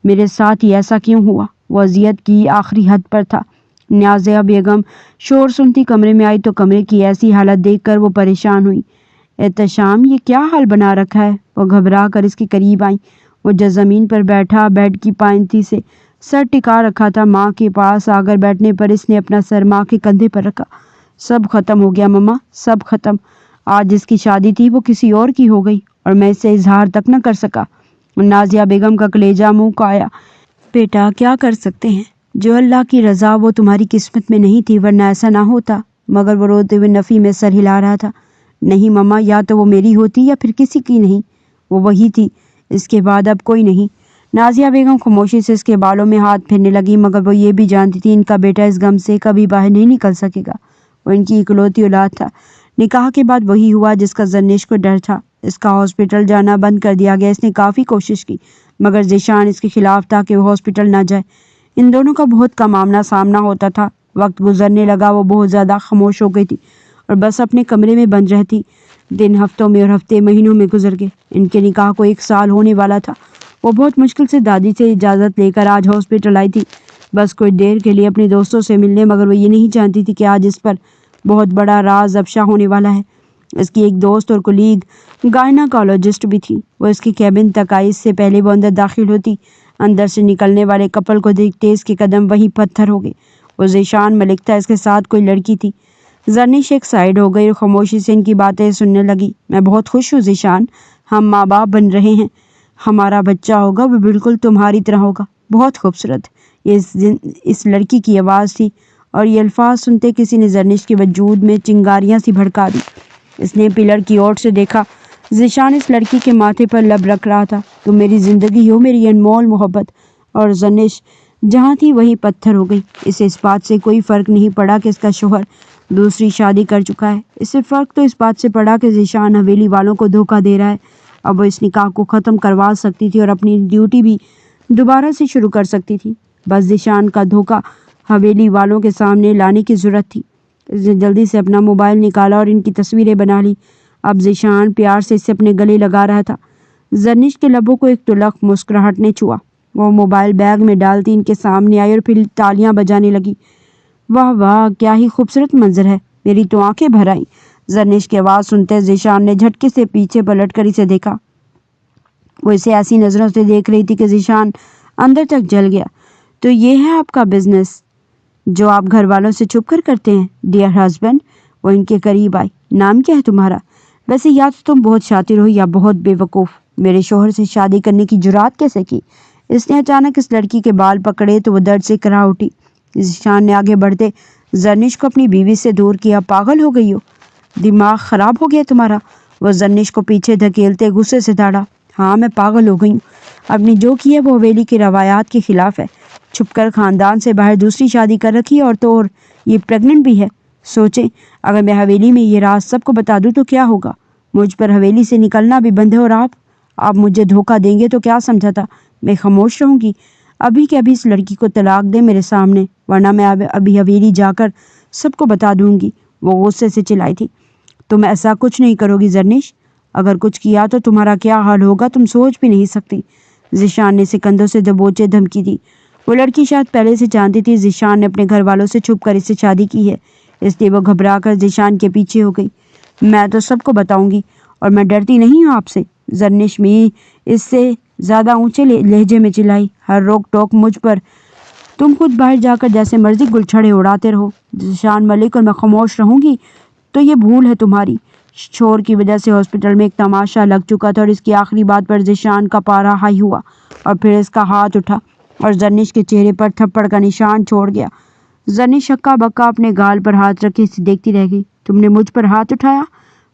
میرے ساتھ ہی ایسا کیوں ہوا؟ وہ اذیت کی آخری حد پر تھا۔ نازیہ بیگم شور سنتی کمرے میں آئی تو کمرے کی ایسی حالت دیکھ کر وہ پریشان ہوئی۔ احتشام، یہ کیا حال بنا رکھا ہے؟ وہ گھبرا کر اس کے قریب آئیں۔ وہ جو زمین پر بیٹھا بیڈ کی پائنتی سے سر ٹکا رکھا تھا، ماں کے پاس آ کر بیٹھنے پر اس نے اپنا سر ماں کے کندھے پر رکھا۔ سب ختم ہو گیا مما، سب ختم۔ آج جس کی شادی تھی وہ کسی اور کی ہو گئی اور میں اس سے اظہار تک نہ کر سکا۔ نازیہ بیگم کا کلیجہ منہ کو آیا۔ بیٹا کیا کر سکتے ہیں؟ جو اللہ کی رضا وہ تمہاری قسمت میں نہیں تھی، ورنہ ایسا نہ ہوتا۔ مگر وہ روتے ہوئے نفی میں سر ہلا رہا تھا۔ نہیں مما، یا تو وہ میری ہوتی یا پھر کسی کی نہیں، وہ وہی تھی، اس کے بعد اب کوئی نہیں۔ نازیہ بیگم خاموشی سے اس کے بالوں میں ہاتھ پھیرنے لگی، مگر وہ یہ بھی جانتی تھی ان کا بیٹا اس غم سے کبھی باہر نہیں نکل سکے گا۔ وہ ان کی اکلوتی اولاد تھا۔ نکاح کے بعد وہی ہوا جس کا زرنش کو ڈر تھا۔ اس کا ہاسپٹل جانا بند کر دیا گیا۔ اس نے کافی کوشش کی مگر ذیشان اس کے خلاف تھا کہ وہ ہاسپٹل نہ جائے۔ ان دونوں کا بہت کم آمنا سامنا ہوتا تھا۔ وقت گزرنے لگا، وہ بہت زیادہ خاموش ہو گئی تھی اور بس اپنے کمرے میں بند رہتی۔ دن ہفتوں میں اور ہفتے مہینوں میں گزر گئے۔ ان کے نکاح کو 1 سال ہونے والا تھا۔ وہ بہت مشکل سے دادی سے اجازت لے کر آج ہاسپٹل آئی تھی، بس کچھ دیر کے لیے اپنے دوستوں سے ملنے، مگر وہ یہ نہیں جانتی تھی کہ آج اس پر بہت بڑا راز افشا ہونے والا ہے۔ اس کی ایک دوست اور کولیگ گائناکالوجسٹ بھی تھی۔ وہ اس کی کیبن تک آئی۔ اس سے پہلے وہ اندر داخل ہوتی، اندر سے نکلنے والے کپل کو دیکھتے اس کے قدم وہیں پتھر ہو گئے۔ وہ ذیشان ملک تھا، اس کے ساتھ کوئی لڑکی تھی۔ زرنش ایک سائیڈ ہو گئی اور خاموشی سے ان کی باتیں سننے لگی۔ میں بہت خوش ہوں ذیشان، ہم ماں باپ بن رہے ہیں، ہمارا بچہ ہوگا، وہ بالکل تمہاری طرح ہوگا، بہت خوبصورت۔ یہ اس لڑکی کی آواز تھی اور یہ الفاظ سنتے کسی نے زرنش کے وجود میں چنگاریاں سی بھڑکا دی۔ اس نے پلر کی اوٹ سے دیکھا۔ ذیشان اس لڑکی کے ماتھے پر لب رکھ رہا تھا۔ تم میری زندگی ہو، میری انمول محبت۔ اور زرنش جہاں تھی وہیں پتھر ہو گئی۔ اسے اس بات سے کوئی فرق نہیں پڑا کہ اس کا شوہر دوسری شادی کر چکا ہے۔ اسے فرق تو اس بات سے پڑا کہ ذیشان حویلی والوں کو دھوکہ دے رہا ہے۔ اب وہ اس نکاح کو ختم کروا سکتی تھی اور اپنی ڈیوٹی بھی دوبارہ سے شروع کر سکتی تھی۔ بس ذیشان کا دھوکہ حویلی والوں کے سامنے لانے کی ضرورت تھی۔ اس نے جلدی سے اپنا موبائل نکالا اور ان کی تصویریں بنا لی۔ اب ذیشان پیار سے اسے اپنے گلے لگا رہا تھا۔ زرنش کے لبوں کو ایک تلخ مسکراہٹ نے چھوا۔ وہ موبائل بیگ میں ڈالتی ان کے سامنے آئی اور پھر تالیاں بجانے لگی۔ واہ واہ، کیا ہی خوبصورت منظر ہے، میری تو آنکھیں بھر آئیں۔ زرنش کی آواز سنتے ذیشان نے جھٹکے سے پیچھے پلٹ کر اسے دیکھا۔ وہ اسے ایسی نظروں سے دیکھ رہی تھی کہ ذیشان اندر تک جل گیا۔ تو یہ ہے آپ کا بزنس جو آپ گھر والوں سے چھپ کر کرتے ہیں، ڈیئر ہسبینڈ؟ وہ ان کے قریب آئی۔ نام کیا ہے تمہارا؟ ویسے یا تو تم بہت شاطر ہو یا بہت بے وقوف۔ میرے شوہر سے شادی کرنے کی جرات کیسے کی؟ اس نے اچانک اس لڑکی کے بال پکڑے تو وہ درد سے کراہ اٹھی۔ ذیشان نے آگے بڑھتے زرنش کو اپنی بیوی سے دور کیا۔ پاگل ہو گئی ہو؟ دماغ خراب ہو گیا تمہارا؟ وہ زرنش کو پیچھے دھکیلتے غصے سے دھاڑا۔ ہاں، میں پاگل ہو گئی ہوں۔ اپنی جو کی ہے وہ حویلی کی روایات کے خلاف ہے۔ چھپ کر خاندان سے باہر دوسری شادی کر رکھی ہے، اور تو اور یہ پریگننٹ بھی ہے۔ سوچیں، اگر میں حویلی میں یہ راز سب کو بتا دوں تو کیا ہوگا؟ مجھ پر حویلی سے نکلنا بھی بند ہے، اور آپ مجھے دھوکہ دیں گے تو کیا سمجھا تھا؟ میں خاموش رہوں گی؟ ابھی کہ ابھی اس لڑکی کو طلاق دے میرے سامنے، ورنہ میں ابھی حویلی جا کر سب کو بتا دوں گی۔ وہ غصے سے چلائی تھی۔ تم ایسا کچھ نہیں کرو گی زرنش، اگر کچھ کیا تو تمہارا کیا حال ہوگا تم سوچ بھی نہیں سکتی۔ ذیشان نے اسے کندھوں سے دبوچے دھمکی دی۔ وہ لڑکی شاید پہلے سے جانتی تھی ذیشان نے اپنے گھر والوں سے چھپ کر اس سے شادی کی ہے، اس لیے وہ گھبرا کر ذیشان کے پیچھے ہو گئی۔ میں تو سب کو بتاؤں گی، اور میں ڈرتی نہیں ہوں آپ سے، زرنش میں اس سے زیادہ اونچے لہجے میں چلائی۔ ہر روک ٹوک مجھ پر، تم خود باہر جا کر جیسے مرضی گلچھڑے اڑاتے رہو۔ ذیشان ملک اور میں خاموش رہوں گی تو یہ بھول ہے تمہاری۔ شور کی وجہ سے ہاسپٹل میں ایک تماشا لگ چکا تھا، اور اس کی آخری بات پر ذیشان کا پارا ہائی ہوا اور پھر اس کا ہاتھ اٹھا اور زرنش کے چہرے پر تھپڑ کا نشان چھوڑ گیا۔ زرنش ہکا بکا اپنے گال پر ہاتھ رکھے اسے دیکھتی رہ گئی۔ تم نے مجھ پر ہاتھ اٹھایا؟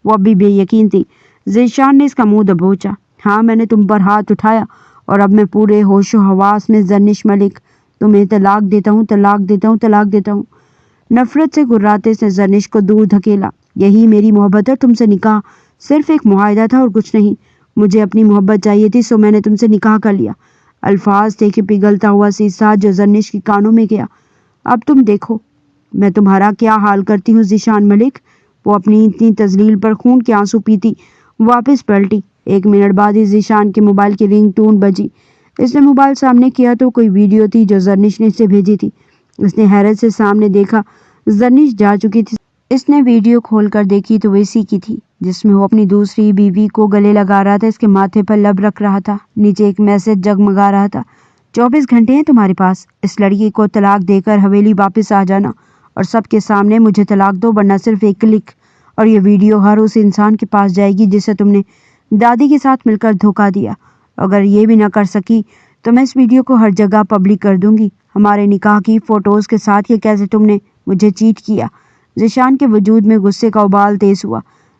وہ اب بھی بے یقین تھی۔ ذیشان نے اس کا منہ دبوچا۔ ہاں، میں نے تم پر ہاتھ اٹھایا، اور اب میں پورے ہوش و حواس میں زرنش ملک تمہیں طلاق دیتا ہوں، طلاق دیتا ہوں، طلاق دیتا ہوں۔ نفرت سے گراتے سے زرنش کو دور دھکیلا۔ یہی میری محبت ہے، تم سے نکاح صرف ایک معاہدہ تھا اور کچھ نہیں۔ مجھے اپنی محبت چاہیے تھی، سو میں نے تم سے نکاح کر لیا۔ الفاظ تھے کہ پگھلتا ہوا سیسا جو زرنش کی کانوں میں گیا۔ اب تم دیکھو میں تمہارا کیا حال کرتی ہوں ذیشان ملک۔ وہ اپنی اتنی تذلیل پر خون کے آنسو پیتی واپس پلٹی۔ 1 منٹ بعد ہی ذیشان کے موبائل کی رنگ ٹون بجی۔ اس نے موبائل سامنے کیا تو کوئی ویڈیو تھی جو زرنش نے اسے بھیجی تھی۔ اس نے حیرت سے سامنے دیکھا، زرنش جا چکی تھی۔ اس نے ویڈیو کھول کر دیکھی تو وہ اسی کی تھی جس میں وہ اپنی دوسری بیوی کو گلے لگا رہا تھا، اس کے ماتھے پر لب رکھ رہا تھا، نیچے ایک میسج جگمگا رہا تھا: 24 گھنٹے ہیں تمہارے پاس، اس لڑکی کو طلاق دے کر حویلی واپس آ جانا اور سب کے سامنے مجھے طلاق دو، ورنہ صرف ایک کلک اور یہ ویڈیو ہر اس انسان کے پاس جائے گی جسے تم نے دادی کے ساتھ مل کر دھوکہ دیا۔ اگر یہ بھی نہ کر سکی تو میں اس ویڈیو کو ہر جگہ پبلک کر دوں گی، ہمارے نکاح کی فوٹوز کے ساتھ، یہ کیسے تم نے مجھے چیٹ کیا۔ ذیشان کے وجود میں غصے کا ابال تیز ہوا۔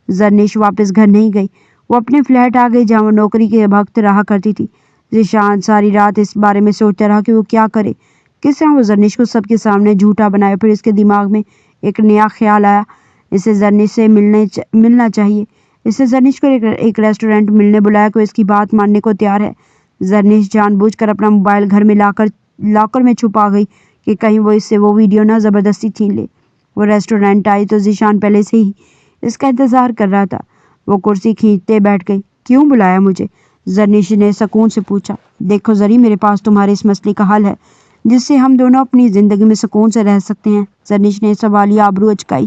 زرنش واپس گھر نہیں گئی، وہ اپنے فلیٹ آ گئی جہاں وہ نوکری کے وقت رہا کرتی تھی۔ ذیشان ساری رات اس بارے میں سوچتا رہا کہ وہ کیا کرے، کس طرح وہ زرنش کو سب کے سامنے جھوٹا بنائے۔ پھر اس کے دماغ میں ایک نیا خیال آیا، اسے زرنش سے ملنا چاہیے۔ اس نے زرنش کو ایک ریسٹورینٹ ملنے بلایا کہ وہ اس کی بات ماننے کو تیار ہے۔ زرنش جان بوجھ کر اپنا موبائل گھر میں لاکر میں چھپا گئی کہ کہیں وہ اس سے وہ ویڈیو نہ زبردستی چھین لے۔ وہ ریسٹورینٹ آئی تو ذیشان پہلے سے ہی اس کا انتظار کر رہا تھا۔ وہ کرسی کھینچتے بیٹھ گئی۔ کیوں بلایا مجھے؟ زرنش نے سکون سے پوچھا۔ دیکھو زری، میرے پاس تمہارے اس مسئلے کا حل ہے جس سے ہم دونوں اپنی زندگی میں سکون سے رہ سکتے ہیں۔ زرنش نے سوالیہ آبرو اچکائی۔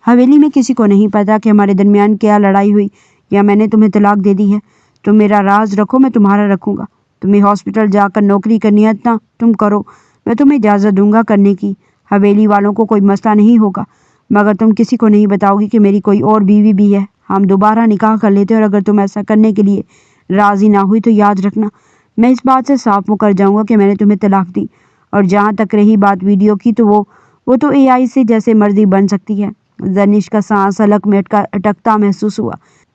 حویلی میں کسی کو نہیں پتا کہ ہمارے درمیان کیا لڑائی ہوئی یا میں نے تمہیں طلاق دے دی ہے۔ تم میرا راز رکھو، میں تمہارا رکھوں گا۔ تمہیں ہاسپٹل جا کر نوکری کرنی ہے اتنا تم کرو، میں تمہیں اجازت دوں گا کرنے کی۔ حویلی والوں کو کوئی مسئلہ نہیں ہوگا، مگر تم کسی کو نہیں بتاؤ گی کہ میری کوئی اور بیوی بھی ہے۔ ہم دوبارہ نکاح کر لیتے اور اگر تم ایسا کرنے کے لیے راضی نہ ہوئی تو یاد رکھنا میں اس بات سے صاف مکر جاؤں گا کہ میں نے تمہیں طلاق دی۔ اور جہاں تک رہی بات ویڈیو کی تو وہ تو اے آئی سے جیسے مرضی بن سکتی ہے۔ زرنش کا سانس حلق میں اٹکتا محسوس ہوا۔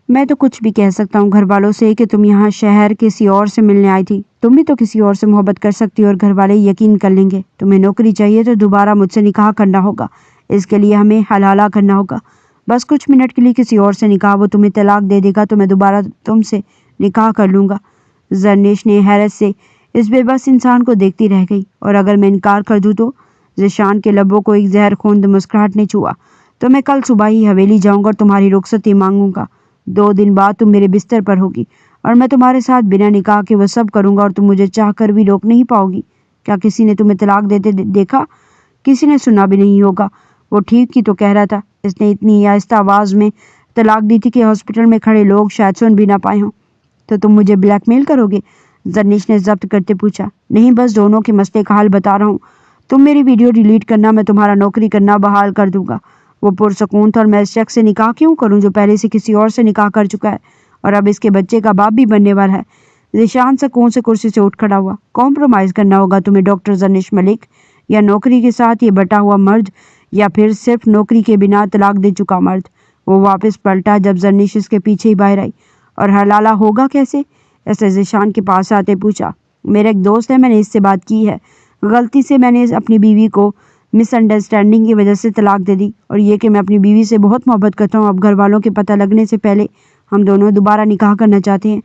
میں تو کچھ بھی کہہ سکتا ہوں گھر والوں سے کہ تم یہاں شہر کسی اور سے ملنے آئی تھی، تم بھی تو کسی اور سے محبت کر سکتی ہو اور گھر والے یقین کر لیں گے۔ تمہیں نوکری چاہیے تو دوبارہ مجھ سے نکاح کرنا ہوگا، اس کے لیے ہمیں حلالہ کرنا ہوگا۔ بس کچھ منٹ کے لیے کسی اور سے نکاح، وہ تمہیں طلاق دے دے گا تو میں دوبارہ تم سے نکاح کر لوں گا۔ زرنش نے حیرت سے اس بے بس انسان کو دیکھتی رہ گئی۔ اور اگر میں انکار کر دوں تو؟ ذیشان کے لبوں کو ایک زہر خوند مسکراہٹ نے چھوا۔ تو میں کل صبح ہی حویلی جاؤں گا اور تمہاری رخصتی مانگوں گا۔ 2 دن بعد تم میرے بستر پر ہوگی اور میں تمہارے ساتھ بنا نکاح کے وہ سب کروں گا اور تم مجھے چاہ کر بھی روک نہیں پاؤ گی۔ کیا کسی نے تمہیں طلاق دیتے دیکھا؟ کسی نے سنا بھی نہیں ہوگا۔ وہ ٹھیک ہی تو کہہ رہا تھا۔ اس نے اتنی آہستہ آواز میں طلاق دی تھی کہ ہاسپٹل میں کھڑے لوگ شاید سن بھی نہ پائے ہوں۔ تو تم مجھے بلیک میل کرو گے؟ زرنش نے ضبط کرتے پوچھا۔ نہیں، بس دونوں کے مسئلے کا حل بتا رہا ہوں۔ تم میری ویڈیو ڈیلیٹ کرنا، میں تمہارا نوکری کرنا بحال کر دوں گا۔ وہ پرسکون تھا اور میں اس شخص سے نکاح کیوں کروں جو پہلے سے کسی اور سے نکاح کر چکا ہے اور اب اس کے بچے کا باپ بھی بننے والا ہے۔ ذیشان سکون سے کرسی سے اٹھ کھڑا ہوا۔ کمپرومائز کرنا ہوگا تمہیں ڈاکٹر زرنش ملک، یا نوکری کے ساتھ یہ بٹا ہوا مرد، یا پھر صرف نوکری کے بنا طلاق دے چکا مرد۔ وہ واپس پلٹا جب زرنش اس کے پیچھے ہی باہر آئی۔ اور حلالہ ہوگا کیسے؟ ایسے ذیشان کے پاس آتے پوچھا۔ میرا ایک دوست ہے، میں نے اس سے بات کی ہے، غلطی سے میں نے اپنی بیوی کو مس انڈرسٹینڈنگ کی وجہ سے طلاق دے دی، اور یہ کہ میں اپنی بیوی سے بہت محبت کرتا ہوں۔ اب گھر والوں کے پتہ لگنے سے پہلے ہم دونوں دوبارہ نکاح کرنا چاہتے ہیں۔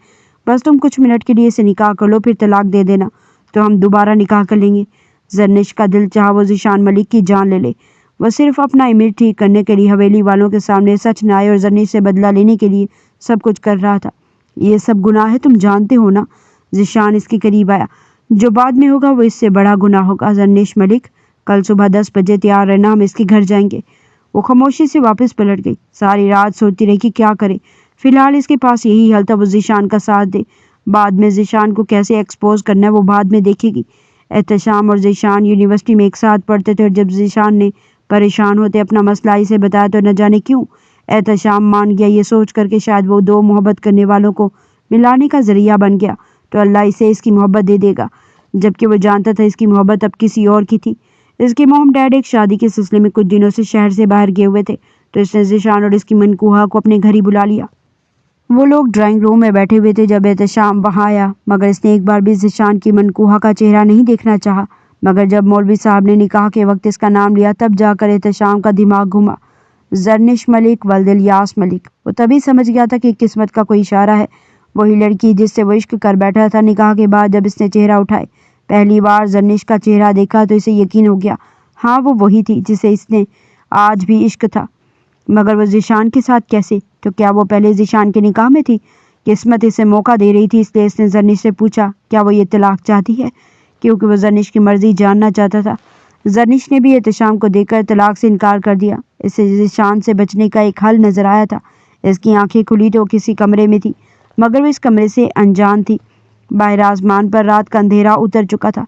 بس تم کچھ منٹ کے لیے اسے نکاح کر لو، پھر طلاق دے دینا تو ہم دوبارہ نکاح کر لیں گے۔ زرنش کا دل چاہا وہ ذیشان ملک کی جان لے لے۔ وہ صرف اپنا امیج ٹھیک کرنے کے لیے حویلی والوں کے سامنے سچ نہ آئے اور زرنش سے بدلہ لینے کے لیے سب کچھ کر رہا تھا۔ یہ سب گناہ ہے، تم جانتے ہو نا؟ ذیشان اس کے قریب آیا۔ جو بعد میں ہوگا وہ اس سے بڑا گناہ ہوگا زرنش ملک۔ کل صبح 10 بجے تیار رہنا، ہم اس کے گھر جائیں گے۔ وہ خاموشی سے واپس پلٹ گئی۔ ساری رات سوچتی رہی کہ کیا کرے۔ فی الحال اس کے پاس یہی حل تھا، وہ ذیشان کا ساتھ دے۔ بعد میں ذیشان کو کیسے ایکسپوز کرنا ہے وہ بعد میں دیکھے گی۔ احتشام اور ذیشان یونیورسٹی میں ایک ساتھ پڑھتے تھے اور جب ذیشان نے پریشان ہوتے اپنا مسئلہ اسے بتایا تو نہ جانے کیوں احتشام مان گیا، یہ سوچ کر کہ شاید وہ 2 محبت کرنے والوں کو ملانے کا ذریعہ بن گیا تو اللہ اسے اس کی محبت دے دے گا، جبکہ وہ جانتا تھا اس کی محبت اب کسی اور کی تھی۔ اس کے موم ڈیڈ ایک شادی کے سلسلے میں کچھ دنوں سے شہر سے باہر گئے ہوئے تھے تو اس نے ذیشان اور اس کی منکوہا کو اپنے گھر ہی بلا لیا۔ وہ لوگ ڈرائنگ روم میں بیٹھے ہوئے تھے جب احتشام وہاں آیا، مگر اس نے ایک بار بھی ذیشان کی منکوہا کا چہرہ نہیں دیکھنا چاہا۔ مگر جب مولوی صاحب نے نکاح کے وقت اس کا نام لیا تب جا کر احتشام کا دماغ گھما۔ زرنش ملک ولد الیاس ملک۔ وہ تبھی سمجھ گیا تھا کہ قسمت کا کوئی اشارہ ہے۔ وہی لڑکی جس سے وہ عشق کر بیٹھا تھا۔ نکاح کے بعد جب اس نے چہرہ اٹھائے، پہلی بار زرنش کا چہرہ دیکھا تو اسے یقین ہو گیا، ہاں وہ وہی تھی جسے اس نے آج بھی عشق تھا۔ مگر وہ ذیشان کے ساتھ کیسے؟ تو کیا وہ پہلے ذیشان کے نکاح میں تھی؟ قسمت اسے موقع دے رہی تھی، اس لیے اس نے زرنش سے پوچھا کیا وہ یہ طلاق چاہتی ہے، کیونکہ وہ زرنش کی مرضی جاننا چاہتا تھا۔ زرنش نے بھی احتشام کو دیکھ کر طلاق سے انکار کر دیا۔ اسے ذیشان سے بچنے کا ایک حل نظر آیا تھا۔ اس کی آنکھیں کھلی تو وہ کسی کمرے میں تھی، مگر وہ اس کمرے سے انجان تھی۔ باہر آسمان پر رات کا اندھیرا اتر چکا تھا۔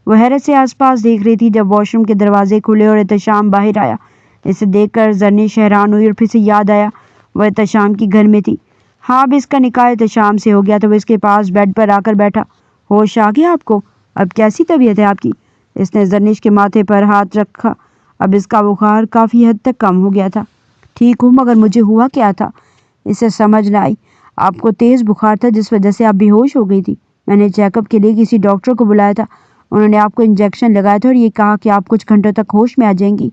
وہ حیرت سے آس پاس دیکھ رہی تھی جب واش روم کے دروازے کھلے اور احتشام باہر آیا۔ اسے دیکھ کر زرنش حیران ہوئی اور پھر سے یاد آیا وہ احتشام کی گھر میں تھی۔ ہاں، اب اس کا نکاح احتشام سے ہو گیا تو وہ اس کے پاس بیڈ پر آ کر بیٹھا۔ ہوش آ گیا آپ کو؟ اب کیسی طبیعت ہے آپ کی؟ اس نے زرنش کے ماتھے پر ہاتھ رکھا۔ اب اس کا بخار کافی حد تک کم ہو گیا تھا۔ ٹھیک ہوں، مگر مجھے ہوا کیا تھا؟ اسے سمجھ نہ آئی۔ آپ کو تیز بخار تھا جس وجہ سے آپ بے ہوش ہو گئی تھی۔ میں نے چیک اپ کے لیے کسی ڈاکٹر کو بلایا تھا، انہوں نے آپ کو انجیکشن لگایا تھا اور یہ کہا کہ آپ کچھ گھنٹوں تک ہوش میں آ جائیں گی،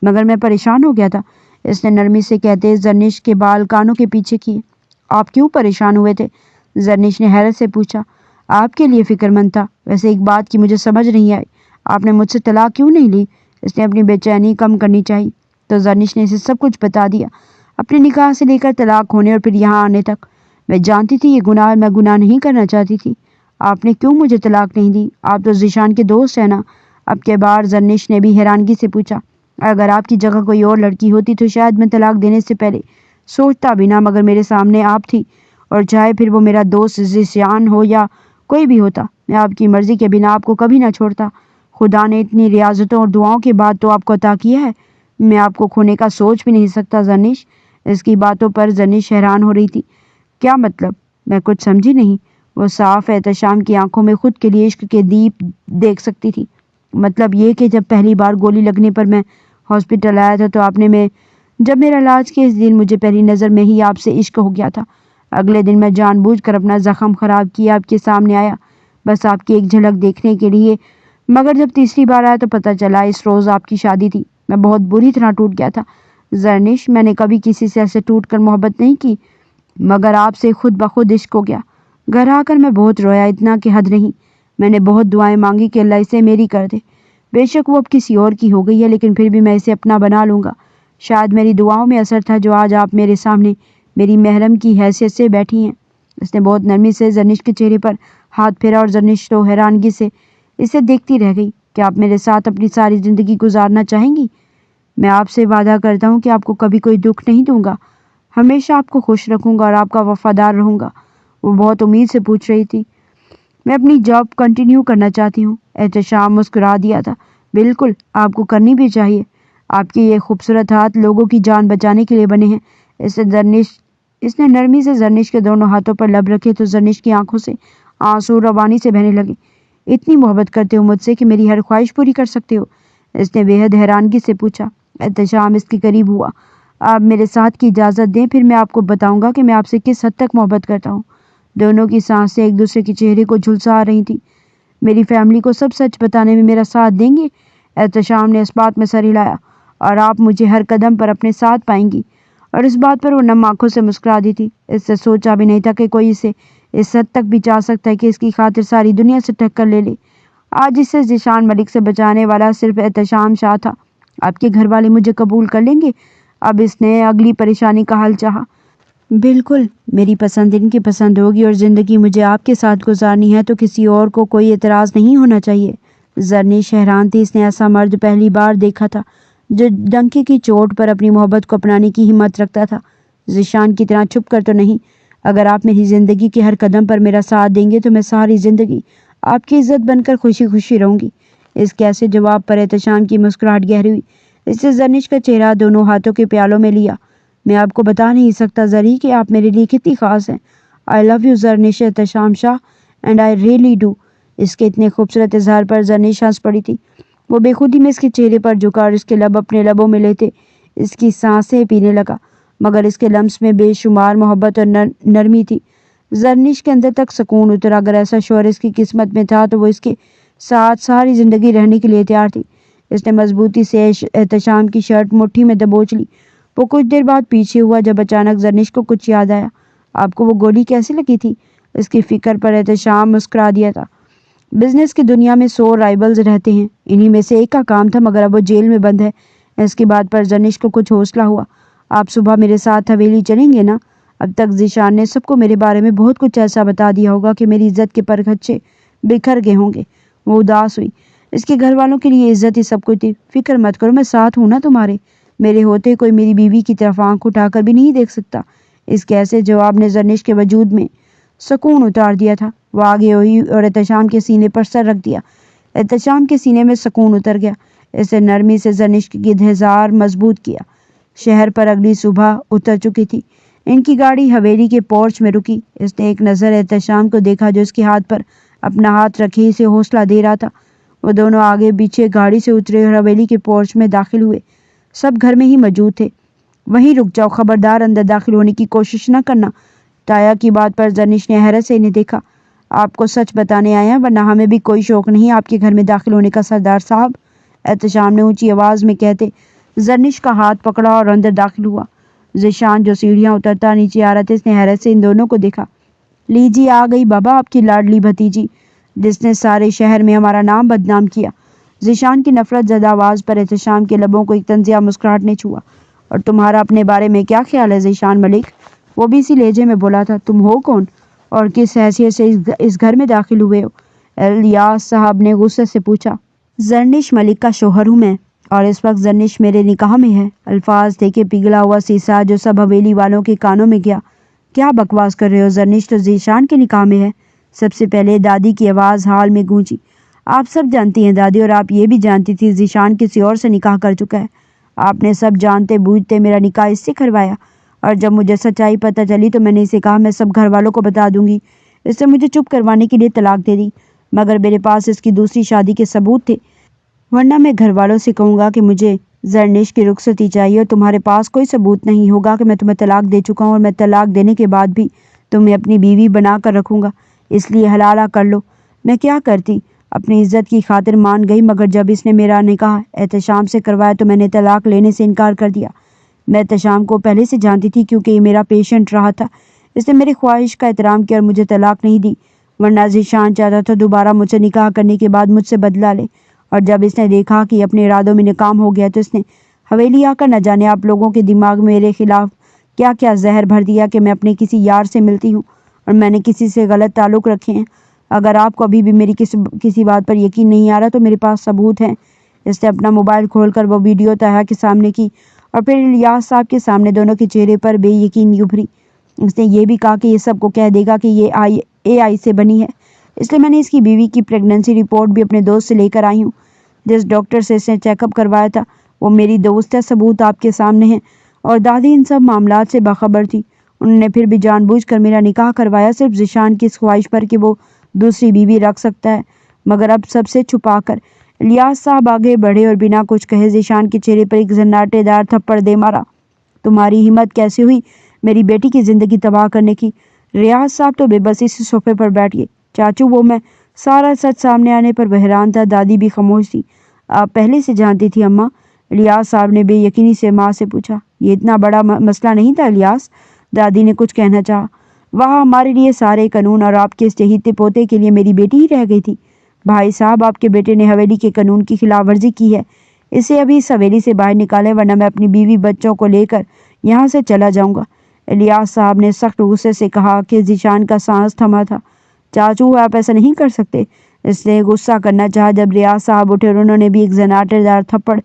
مگر میں پریشان ہو گیا تھا۔ اس نے نرمی سے کہتے زرنش کے بال کانوں کے پیچھے کیے۔ آپ کیوں پریشان ہوئے تھے؟ زرنش نے حیرت سے پوچھا۔ آپ کے لیے فکر مند تھا۔ ویسے ایک بات کی مجھے سمجھ نہیں آئی، آپ نے مجھ سے طلاق کیوں نہیں لی؟ اس نے اپنی بے چینی کم کرنی چاہی تو زرنش نے اسے سب کچھ بتا دیا، اپنے نکاح سے لے کر طلاق ہونے اور پھر یہاں آنے تک۔ میں جانتی تھی یہ گناہ، میں گناہ نہیں کرنا چاہتی تھی۔ آپ نے کیوں مجھے طلاق نہیں دی؟ آپ تو ذیشان کے دوست ہیں نا؟ اب کے بار زرنش نے بھی حیرانگی سے پوچھا۔ اگر آپ کی جگہ کوئی اور لڑکی ہوتی تو شاید میں طلاق دینے سے پہلے سوچتا بھی نہ، مگر میرے سامنے آپ تھی، اور چاہے پھر وہ میرا دوست ذیشان ہو یا کوئی بھی ہوتا، میں آپ کی مرضی کے بنا آپ کو کبھی نہ چھوڑتا۔ خدا نے اتنی ریاضتوں اور دعاؤں کے بعد تو آپ کو عطا کیا ہے، میں آپ کو کھونے کا سوچ بھی نہیں سکتا زرنش۔ اس کی باتوں پر زرنش حیران ہو رہی تھی۔ کیا مطلب؟ میں کچھ سمجھی نہیں۔ وہ صاف احتشام کی آنکھوں میں خود کے لیے عشق کے دیپ دیکھ سکتی تھی۔ مطلب یہ کہ جب پہلی بار گولی لگنے پر میں ہاسپٹل آیا تھا تو آپ نے جب میرا علاج کیا، اس دن مجھے پہلی نظر میں ہی آپ سے عشق ہو گیا تھا۔ اگلے دن میں جان بوجھ کر اپنا زخم خراب کیا آپ کے سامنے آیا، بس آپ کی ایک جھلک دیکھنے کے لیے، مگر جب تیسری بار آیا تو پتہ چلا اس روز آپ کی شادی تھی۔ میں بہت بری طرح ٹوٹ گیا تھا زرنش، میں نے کبھی کسی سے ایسے ٹوٹ کر محبت نہیں کی، مگر آپ سے خود بخود عشق ہو گیا۔ گھر آ کر میں بہت رویا، اتنا کہ حد نہیں۔ میں نے بہت دعائیں مانگی کہ اللہ اسے میری کر دے۔ بے شک وہ اب کسی اور کی ہو گئی ہے، لیکن پھر بھی میں اسے اپنا بنا لوں گا۔ شاید میری دعاؤں میں اثر تھا جو آج آپ میرے سامنے میری محرم کی حیثیت سے بیٹھی ہیں۔ اس نے بہت نرمی سے زرنش کے چہرے پر ہاتھ پھیرا اور زرنش تو حیرانگی سے اسے دیکھتی رہ گئی۔ کہ آپ میرے ساتھ اپنی ساری زندگی گزارنا چاہیں گی؟ میں آپ سے وعدہ کرتا ہوں کہ آپ کو کبھی کوئی دکھ نہیں دوں گا، ہمیشہ آپ کو خوش رکھوں گا اور آپ کا وفادار رہوں گا۔ وہ بہت امید سے پوچھ رہی تھی۔ میں اپنی جاب کنٹینیو کرنا چاہتی ہوں۔ احتشام مسکرا دیا تھا۔ بالکل، آپ کو کرنی بھی چاہیے۔ آپ کے یہ خوبصورت ہاتھ لوگوں کی جان بچانے کے لیے بنے ہیں۔ اس نے نرمی سے زرنش کے دونوں ہاتھوں پر لب رکھے تو زرنش کی آنکھوں سے آنسو روانی سے بہنے لگے۔ اتنی محبت کرتے ہو مجھ سے کہ میری ہر خواہش پوری کر سکتے ہو؟ اس نے بے حد حیرانگی سے پوچھا۔ احتشام اس کے قریب ہوا۔ آپ میرے ساتھ کی اجازت دیں، پھر میں آپ کو بتاؤں گا کہ میں آپ سے کس حد تک محبت کرتا ہوں۔ دونوں کی سانسیں ایک دوسرے کے چہرے کو جھلسا رہی تھیں۔ میری فیملی کو سب سچ بتانے میں میرا ساتھ دیں گے؟ احتشام نے اس بات میں سر ہلایا۔ اور آپ مجھے ہر قدم پر اپنے ساتھ پائیں گی؟ اور اس بات پر وہ نم آنکھوں سے مسکرا دی تھی۔ اس سے سوچا بھی نہیں تھا کہ کوئی اسے اس حد تک بھی چاہ سکتا ہے کہ اس کی خاطر ساری دنیا سے ٹکر لے لے۔ آج اسے ذیشان ملک سے بچانے والا صرف احتشام شاہ تھا۔ آپ کے گھر والے مجھے قبول کر لیں گے؟ اب اس نے اگلی پریشانی کا حل چاہا۔ بالکل، میری پسند ان کی پسند ہوگی اور زندگی مجھے آپ کے ساتھ گزارنی ہے تو کسی اور کو کوئی اعتراض نہیں ہونا چاہیے۔ زرنش حیران تھی۔ اس نے ایسا مرد پہلی بار دیکھا تھا جو ڈنکے کی چوٹ پر اپنی محبت کو اپنانے کی ہمت رکھتا تھا۔ ذیشان کی طرح چھپ کر تو نہیں۔ اگر آپ میری زندگی کے ہر قدم پر میرا ساتھ دیں گے تو میں ساری زندگی آپ کی عزت بن کر خوشی خوشی رہوں گی۔ اس کے ایسے جواب پر احتشام کی مسکراہٹ گہری ہوئی۔ اس نے زرنش کا چہرہ دونوں ہاتھوں کے پیالوں میں لیا۔ میں آپ کو بتا نہیں سکتا زری کہ آپ میرے لیے کتنی خاص ہیں۔ I love you Zarnish Ehtisham Shah, and I really do. اس کے اتنے خوبصورت اظہار پر زرنش ہنس پڑی تھی۔ وہ بے خودی میں اس کے چہرے پر جھکا اور اس کے لب اپنے لبوں میں لیتے اس کی سانسیں پینے لگا، مگر اس کے لمس میں بے شمار محبت اور نرمی تھی۔ زرنش کے اندر تک سکون اترا۔ اگر ایسا شوہر اس کی قسمت میں تھا تو وہ اس کے ساتھ ساری زندگی رہنے کے لیے تیار تھی۔ اس نے مضبوطی سے احتشام کی شرٹ مٹھی میں دبوچ لی۔ وہ کچھ دیر بعد پیچھے ہوا جب اچانک زرنش کو کچھ یاد آیا۔ آپ کو وہ گولی کیسے لگی تھی؟ اس کی فکر پر احتشام مسکرا دیا تھا۔ بزنس کی دنیا میں 100 رائبلز رہتے ہیں، انہی میں سے ایک کا کام تھا، مگر اب وہ جیل میں بند ہے۔ اس کی بات پر زرنش کو کچھ حوصلہ ہوا۔ آپ صبح میرے ساتھ حویلی چلیں گے نا؟ اب تک ذیشان نے سب کو میرے بارے میں بہت کچھ ایسا بتا دیا ہوگا کہ میری عزت کے پرخچے بکھر گئے ہوں گے۔ وہ اداس ہوئی۔ اس کے گھر والوں کے لیے عزت ہی سب کچھ تھی۔ فکر مت کرو، میں ساتھ ہوں نا تمہارے۔ میرے ہوتے کوئی میری بیوی کی طرف آنکھ اٹھا کر بھی نہیں دیکھ سکتا۔ اس کے ایسے جواب نے زرنش کے وجود میں سکون اتار دیا تھا۔ وہ آگے ہوئی اور احتشام کے سینے پر سر رکھ دیا۔ احتشام کے سینے میں سکون اتر گیا۔ اسے نرمی سے زرنش کی دھیزار مضبوط کیا۔ شہر پر اگلی صبح اتر چکی تھی۔ ان کی گاڑی حویلی کے پورچ میں رکی۔ اس نے ایک نظر احتشام کو دیکھا جو اس کے ہاتھ پر اپنا ہاتھ رکھے اسے حوصلہ دے رہا تھا۔ وہ دونوں آگے پیچھے گاڑی سے اترے اور حویلی کے پورچ میں داخل ہوئے۔ سب گھر میں ہی موجود تھے۔ وہیں رک جاؤ، خبردار اندر داخل ہونے کی کوشش نہ کرنا۔ تایا کی بات پر زرنش نے حیرت سے انہیں دیکھا۔ آپ کو سچ بتانے آئے ہیں، ورنہ ہمیں بھی کوئی شوق نہیں آپ کے گھر میں داخل ہونے کا سردار صاحب، احتشام نے اونچی آواز میں کہتے زرنش کا ہاتھ پکڑا اور اندر داخل ہوا۔ ذیشان جو سیڑھیاں اترتا نیچے آ رہا تھا، اس نے حیرت سے ان دونوں کو دیکھا۔ لیجیے آ گئی بابا آپ کی لاڈلی بھتیجی، جس نے سارے شہر میں ہمارا نام بدنام کیا۔ ذیشان کی نفرت زدہ آواز پر احتشام کے لبوں کو ایک طنزیہ مسکراہٹ نے چھوا۔ اور تمہارا اپنے بارے میں کیا خیال ہے ذیشان ملک؟ وہ بھی اسی لہجے میں بولا تھا۔ تم ہو کون اور کس حیثیت سے اس گھر میں داخل ہوئے ہو؟ الیاس صاحب نے غصے سے پوچھا۔ زرنش ملک کا شوہر ہوں میں، اور اس وقت زرنش میرے نکاح میں ہے۔ الفاظ تھے کہ پگھلا ہوا سیسا جو سب حویلی والوں کے کانوں میں گیا۔ کیا بکواس کر رہے ہو؟ زرنش تو ذیشان کے نکاح میں ہے۔ سب سے پہلے دادی کی آواز حال میں گونجی۔ آپ سب جانتی ہیں دادی، اور آپ یہ بھی جانتی تھی ذیشان کسی اور سے نکاح کر چکا ہے۔ آپ نے سب جانتے بوجھتے میرا نکاح اس سے کروایا، اور جب مجھے سچائی پتہ چلی تو میں نے اسے کہا میں سب گھر والوں کو بتا دوں گی۔ اس نے مجھے چپ کروانے کے لیے طلاق دے دی، مگر میرے پاس اس کی دوسری شادی کے ثبوت تھے، ورنہ میں گھر والوں سے کہوں گا کہ مجھے زرنش کی رخصتی چاہیے، اور تمہارے پاس کوئی ثبوت نہیں ہوگا کہ میں تمہیں طلاق دے چکا ہوں، اور میں طلاق دینے کے بعد بھی تمہیں اپنی بیوی بنا کر رکھوں گا۔ اس لیے حلالہ کر لو۔ میں کیا کرتی؟ اپنی عزت کی خاطر مان گئی، مگر جب اس نے میرا نکاح احتشام سے کروایا تو میں نے طلاق لینے سے انکار کر دیا۔ میں احتشام کو پہلے سے جانتی تھی کیونکہ یہ میرا پیشنٹ رہا تھا۔ اس نے میری خواہش کا احترام کیا اور مجھے طلاق نہیں دی، ورنہ ذیشان چاہتا تھا دوبارہ مجھ سے نکاح کرنے کے بعد مجھ سے بدلہ لے، اور جب اس نے دیکھا کہ اپنے ارادوں میں ناکام ہو گیا تو اس نے حویلی آ کر نہ جانے آپ لوگوں کے دماغ میں میرے خلاف کیا کیا زہر بھر دیا کہ میں اپنے کسی یار سے ملتی ہوں اور میں نے کسی سے غلط تعلق رکھے ہیں۔ اگر آپ کو ابھی بھی میری کسی بات پر یقین نہیں آ رہا تو میرے پاس ثبوت ہیں۔ اس نے اپنا موبائل کھول کر وہ ویڈیو تایا کے سامنے کی اور پھر الیاس صاحب کے سامنے۔ دونوں کے چہرے پر بے یقینی ابھری۔ اس نے یہ بھی کہا کہ یہ سب کو کہہ دے گا کہ یہ AI سے بنی ہے، اس لیے میں نے اس کی بیوی کی پریگننسی رپورٹ بھی اپنے دوست سے لے کر آئی ہوں۔ جس ڈاکٹر سے اس نے چیک اپ کروایا تھا وہ میری دوست ہے، ثبوت آپ کے سامنے ہیں۔ اور دادی ان سب معاملات سے باخبر تھی، انہوں نے پھر بھی جان بوجھ کر میرا نکاح کروایا صرف ذیشان کی اس خواہش پر کہ وہ دوسری بیوی رکھ سکتا ہے، مگر اب سب سے چھپا کر۔ الیاس صاحب آگے بڑھے اور بنا کچھ کہے ذیشان کے چہرے پر ایک زناٹے دار تھپڑ دے مارا۔ تمہاری ہمت کیسے ہوئی میری بیٹی کی زندگی تباہ کرنے کی؟ ریاض صاحب تو بے بسی سے صوفے پر بیٹھ گئے۔ چاچو وہ میں سارا سچ سامنے آنے پر وہ حیران تھا۔ دادی بھی خاموش تھی۔ آپ پہلے سے جانتی تھی اماں؟ الیاس صاحب نے بے یقینی سے ماں سے پوچھا۔ یہ اتنا بڑا مسئلہ نہیں تھا الیاس، دادی نے کچھ کہنا چاہا۔ وہاں ہمارے لیے سارے قانون اور آپ کے اس چہیتے پوتے کے لیے میری بیٹی ہی رہ گئی تھی۔ بھائی صاحب آپ کے بیٹے نے حویلی کے قانون کی خلاف ورزی کی ہے، اسے ابھی اس حویلی سے باہر نکالیں ورنہ میں اپنی بیوی بچوں کو لے کر یہاں سے چلا جاؤں گا۔ الیاس صاحب نے سخت غصے سے کہا کہ ذیشان کا سانس تھما تھا۔ چاچو آپ ایسا نہیں کر سکتے، اس نے غصہ کرنا چاہا جب ریاض صاحب اٹھے اور انہوں نے بھی ایک زناٹے دار تھپڑ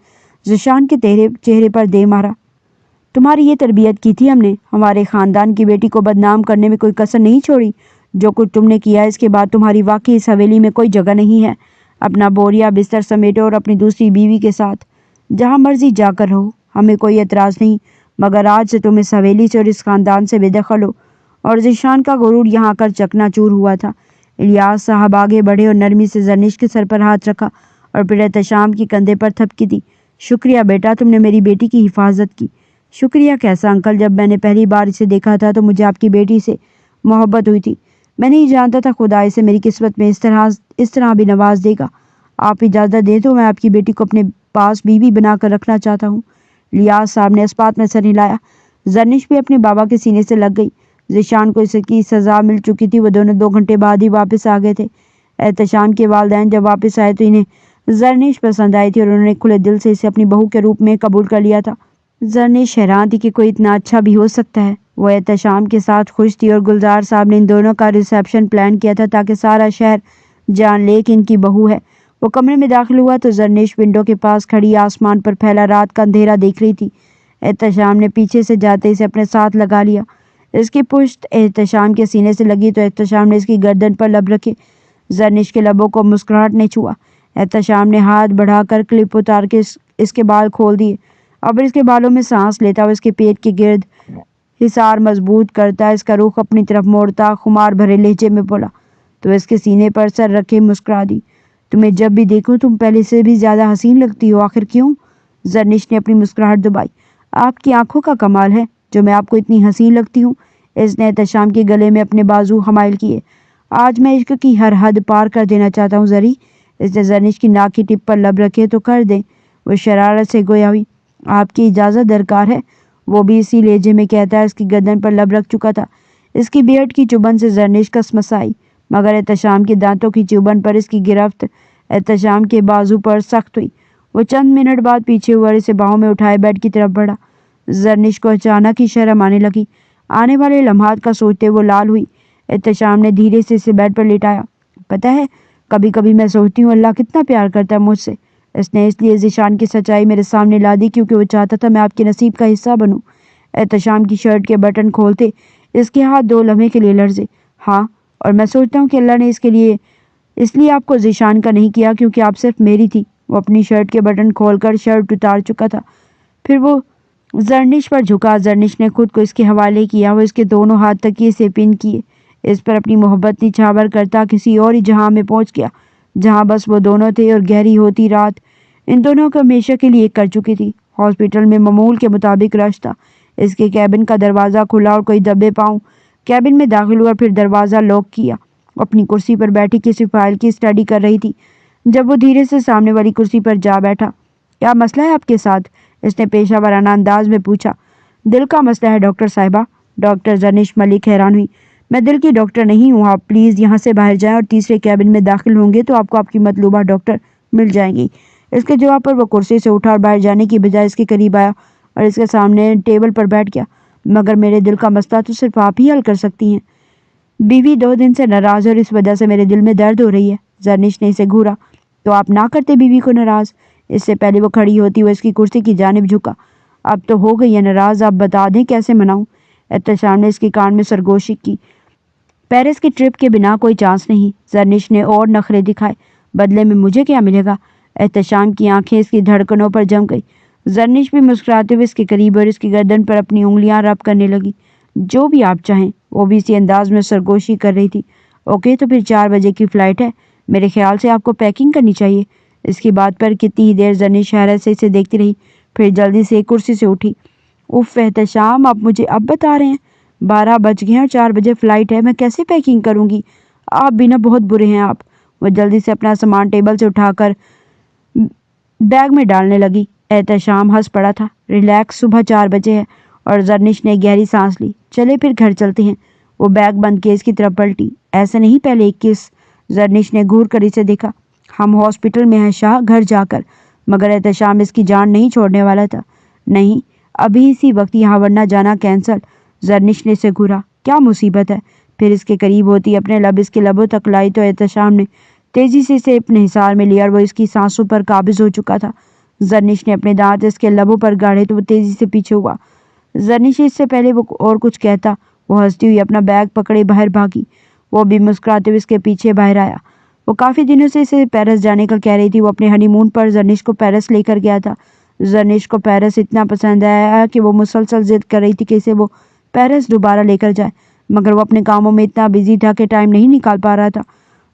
ذیشان کے چہرے پر دے مارا۔ تمہاری یہ تربیت کی تھی ہم نے، ہمارے خاندان کی بیٹی کو بدنام کرنے میں کوئی کسر نہیں چھوڑی۔ جو کچھ تم نے کیا اس کے بعد تمہاری واقعی اس حویلی میں کوئی جگہ نہیں ہے۔ اپنا بوریا بستر سمیٹو اور اپنی دوسری بیوی کے ساتھ جہاں مرضی جا کر رہو، ہمیں کوئی اعتراض نہیں، مگر آج سے تم اس حویلی سے اور اس خاندان سے بے دخل ہو۔ اور ذیشان کا غرور یہاں کر چکنا چور ہوا تھا۔ الیاس صاحب آگے بڑھے اور نرمی سے زرنش کے سر پر ہاتھ رکھا اور پھر احتشام کی کندھے پر تھپکی دی۔ شکریہ بیٹا، تم نے میری بیٹی کی حفاظت کی۔ شکریہ کیسا انکل، جب میں نے پہلی بار اسے دیکھا تھا تو مجھے آپ کی بیٹی سے محبت ہوئی تھی۔ میں نہیں جانتا تھا خدا اسے میری قسمت میں اس طرح بھی نواز دے گا۔ آپ اجازت دیں تو میں آپ کی بیٹی کو اپنے پاس بیوی بنا کر رکھنا چاہتا ہوں۔ الیاس صاحب نے اس بات میں سر ہلایا۔ زرنش بھی اپنے بابا کے سینے سے لگ گئی۔ ذیشان کو اس کی سزا مل چکی تھی، وہ دونوں 2 گھنٹے بعد ہی واپس آ گئے تھے۔ احتشام کے والدین جب واپس آئے تو انہیں زرنش پسند آئی تھی اور انہوں نے کھلے دل سے اسے اپنی بہو کے روپ میں قبول کر لیا تھا۔ زرنش حیران تھی کہ کوئی اتنا اچھا بھی ہو سکتا ہے۔ وہ احتشام کے ساتھ خوش تھی اور گلزار صاحب نے ان دونوں کا ریسیپشن پلان کیا تھا تاکہ سارا شہر جان لے کہ ان کی بہو ہے۔ وہ کمرے میں داخل ہوا تو زرنش ونڈو کے پاس کھڑی آسمان پر پھیلا رات کا اندھیرا دیکھ رہی تھی۔ احتشام نے پیچھے سے جاتے اسے اپنے ساتھ لگا لیا۔ اس کی پشت احتشام کے سینے سے لگی تو احتشام نے اس کی گردن پر لب رکھے۔ زرنش کے لبوں کو مسکراہٹ نے چھوا۔ احتشام نے ہاتھ بڑھا کر کلپ اتار کے اس کے بال کھول دیے۔ اب اس کے بالوں میں سانس لیتا ہوا اس کے پیٹ کے گرد حصار مضبوط کرتا اس کا رخ اپنی طرف موڑتا خمار بھرے لہجے میں بولا، تو اس کے سینے پر سر رکھے مسکرا دی۔ تمہیں جب بھی دیکھوں تم پہلے سے بھی زیادہ حسین لگتی ہو، آخر کیوں؟ زرنش نے اپنی مسکراہٹ دبائی۔ آپ کی آنکھوں کا کمال ہے جو میں آپ کو اتنی حسین لگتی ہوں۔ اس نے احتشام کے گلے میں اپنے بازو حمائل کیے۔ آج میں عشق کی ہر حد پار کر دینا چاہتا ہوں زری۔ اس نے زرنش کی ناک کی ٹپ پر لب رکھے۔ تو کر دیں، وہ شرارت سے گویا ہوئی۔ آپ کی اجازت درکار ہے، وہ بھی اسی لہجے میں کہتا ہے۔ اس کی گردن پر لب رکھ چکا تھا۔ اس کی بیئرڈ کی چبھن سے زرنش کسمسائی، مگر احتشام کے دانتوں کی چبھن پر اس کی گرفت احتشام کے بازو پر سخت ہوئی۔ وہ چند منٹ بعد پیچھے ہوا اور اسے باہوں میں اٹھائے بیڈ کی طرف بڑھا۔ زرنش کو اچانک ہی شرم آنے لگی۔ آنے والے لمحات کا سوچتے وہ لال ہوئی۔ احتشام نے دھیرے سے اسے بیڈ پر لٹایا۔ پتہ ہے، کبھی کبھی میں سوچتی ہوں اللہ کتنا پیار کرتا ہے مجھ سے۔ اس نے اس لیے ذیشان کی سچائی میرے سامنے لا دی کیونکہ وہ چاہتا تھا میں آپ کے نصیب کا حصہ بنوں۔ احتشام کی شرٹ کے بٹن کھولتے اس کے ہاتھ 2 لمحے کے لیے لرزے۔ ہاں، اور میں سوچتا ہوں کہ اللہ نے اس لیے آپ کو ذیشان کا نہیں کیا کیونکہ آپ صرف میری تھی۔ وہ اپنی شرٹ کے بٹن کھول کر شرٹ اتار چکا تھا۔ پھر وہ زرنش پر جھکا۔ زرنش نے خود کو اس کے حوالے کیا۔ وہ اس کے دونوں ہاتھ تکیے سے پن کیے، اس پر اپنی محبت نچھاور کرتا کسی اور ہی جہاں میں پہنچ گیا جہاں بس وہ دونوں تھے، اور گہری ہوتی رات ان دونوں کو ہمیشہ کے لیے ایک کر چکی تھی۔ ہاسپٹل میں معمول کے مطابق رش تھا۔ اس کے کیبن کا دروازہ کھلا اور کوئی دبے پاؤں کیبن میں داخل ہوا، پھر دروازہ لاک کیا۔ اپنی کرسی پر بیٹھی کسی فائل کی اسٹڈی کر رہی تھی جب وہ دھیرے سے سامنے والی کرسی پر جا بیٹھا۔ کیا مسئلہ ہے آپ کے ساتھ؟ اس نے پیشہ ورانہ انداز میں پوچھا۔ دل کا مسئلہ ہے ڈاکٹر صاحبہ۔ ڈاکٹر زرنش ملک حیران ہوئی۔ میں دل کی ڈاکٹر نہیں ہوں، آپ پلیز یہاں سے باہر جائیں اور تیسرے کیبن میں داخل ہوں گے تو آپ کو آپ کی مطلوبہ ڈاکٹر مل جائیں گی۔ اس کے جواب پر وہ کرسی سے اٹھا اور باہر جانے کی بجائے اس کے قریب آیا اور اس کے سامنے ٹیبل پر بیٹھ گیا۔ مگر میرے دل کا مسئلہ تو صرف آپ ہی حل کر سکتی ہیں۔ بیوی 2 دن سے ناراض ہے اور اس وجہ سے میرے دل میں درد ہو رہی ہے۔ زرنش نے اسے گھورا۔ تو آپ نہ کرتے بیوی کو ناراض؟ اس سے پہلے وہ کھڑی ہوتی وہ اس کی کرسی کی جانب جھکا۔ اب تو ہو گئی ہے ناراض، آپ بتا دیں کیسے مناؤں؟ احتشام نے اس کی کان میں سرگوشی کی۔ پیرس کی ٹرپ کے بنا کوئی چانس نہیں۔ زرنش نے اور نخرے دکھائے۔ بدلے میں مجھے کیا ملے گا؟ احتشام کی آنکھیں اس کی دھڑکنوں پر جم گئی۔ زرنش بھی مسکراتے ہوئے اس کے قریب اور اس کی گردن پر اپنی انگلیاں رب کرنے لگی۔ جو بھی آپ چاہیں۔ وہ بھی اسی انداز میں سرگوشی کر رہی تھی۔ اوکے، تو پھر 4 بجے کی فلائٹ ہے۔ میرے خیال سے آپ کو پیکنگ کرنی چاہیے۔ اس کی بات پر کتنی ہی دیر زرنش حیرت سے اسے دیکھتی رہی، پھر جلدی سے کرسی سے اٹھی۔ اف احتشام، آپ مجھے اب بتا رہے ہیں؟ 12 بج گئے اور 4 بجے فلائٹ ہے، میں کیسے پیکنگ کروں گی؟ آپ بھی نا بہت برے ہیں آپ۔ وہ جلدی سے اپنا سامان ٹیبل سے اٹھا کر بیگ میں ڈالنے لگی۔ احتشام ہنس پڑا تھا۔ ریلیکس، صبح 4 بجے ہے۔ اور زرنش نے گہری سانس لی۔ چلے پھر گھر چلتے ہیں۔ وہ بیگ بند کے اس کی طرف پلٹی۔ ایسے نہیں، پہلے ایک کس۔ زرنش نے گھور کر اسے دیکھا۔ ہم ہاسپٹل میں ہیں شاہ، گھر جا کر۔ مگر احتشام اس کی جان نہیں چھوڑنے والا تھا۔ نہیں، ابھی اسی وقت یہاں، ورنہ جانا کینسل۔ زرنش نے اسے گھورا۔ کیا مصیبت ہے؟ پھر اس کے قریب ہوتی اپنے لب اس کے لبوں تک لائی تو احتشام نے تیزی سے اسے اپنے حصار میں لیا اور وہ اس کی سانسوں پر قابض ہو چکا تھا۔ زرنش نے اپنے دانت اس کے لبوں پر گاڑے تو وہ تیزی سے پیچھے ہوا۔ زرنش اس سے پہلے وہ اور کچھ کہتا، وہ ہنستی ہوئی اپنا بیگ پکڑے باہر بھاگی۔ وہ بھی مسکراتے ہوئے اس کے پیچھے باہر آیا۔ وہ کافی دنوں سے اسے پیرس جانے کا کہہ رہی تھی۔ وہ اپنے ہنی مون پر زرنش کو پیرس لے کر گیا تھا۔ زرنش کو پیرس اتنا پسند آیا کہ وہ مسلسل ضد کر رہی تھی کہ اسے وہ پیرس دوبارہ لے کر جائے، مگر وہ اپنے کاموں میں اتنا بزی تھا کہ ٹائم نہیں نکال پا رہا تھا۔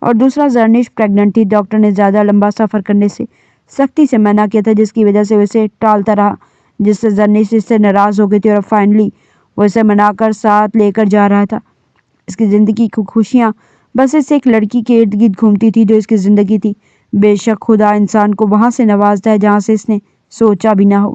اور دوسرا، زرنش پریگننٹ تھی۔ ڈاکٹر نے زیادہ لمبا سفر کرنے سے سختی سے منع کیا تھا، جس کی وجہ سے وہ اسے ٹالتا رہا، جس سے زرنش اس سے ناراض ہو گئی تھی اور اب فائنلی وہ اسے منا کر ساتھ لے کر جا رہا تھا۔ اس کی زندگی کی خوشیاں بس اس ایک لڑکی کے ارد گرد گھومتی تھی جو اس کی زندگی تھی۔ بے شک خدا انسان کو وہاں سے نوازتا ہے جہاں سے اس نے سوچا بھی نہ ہو۔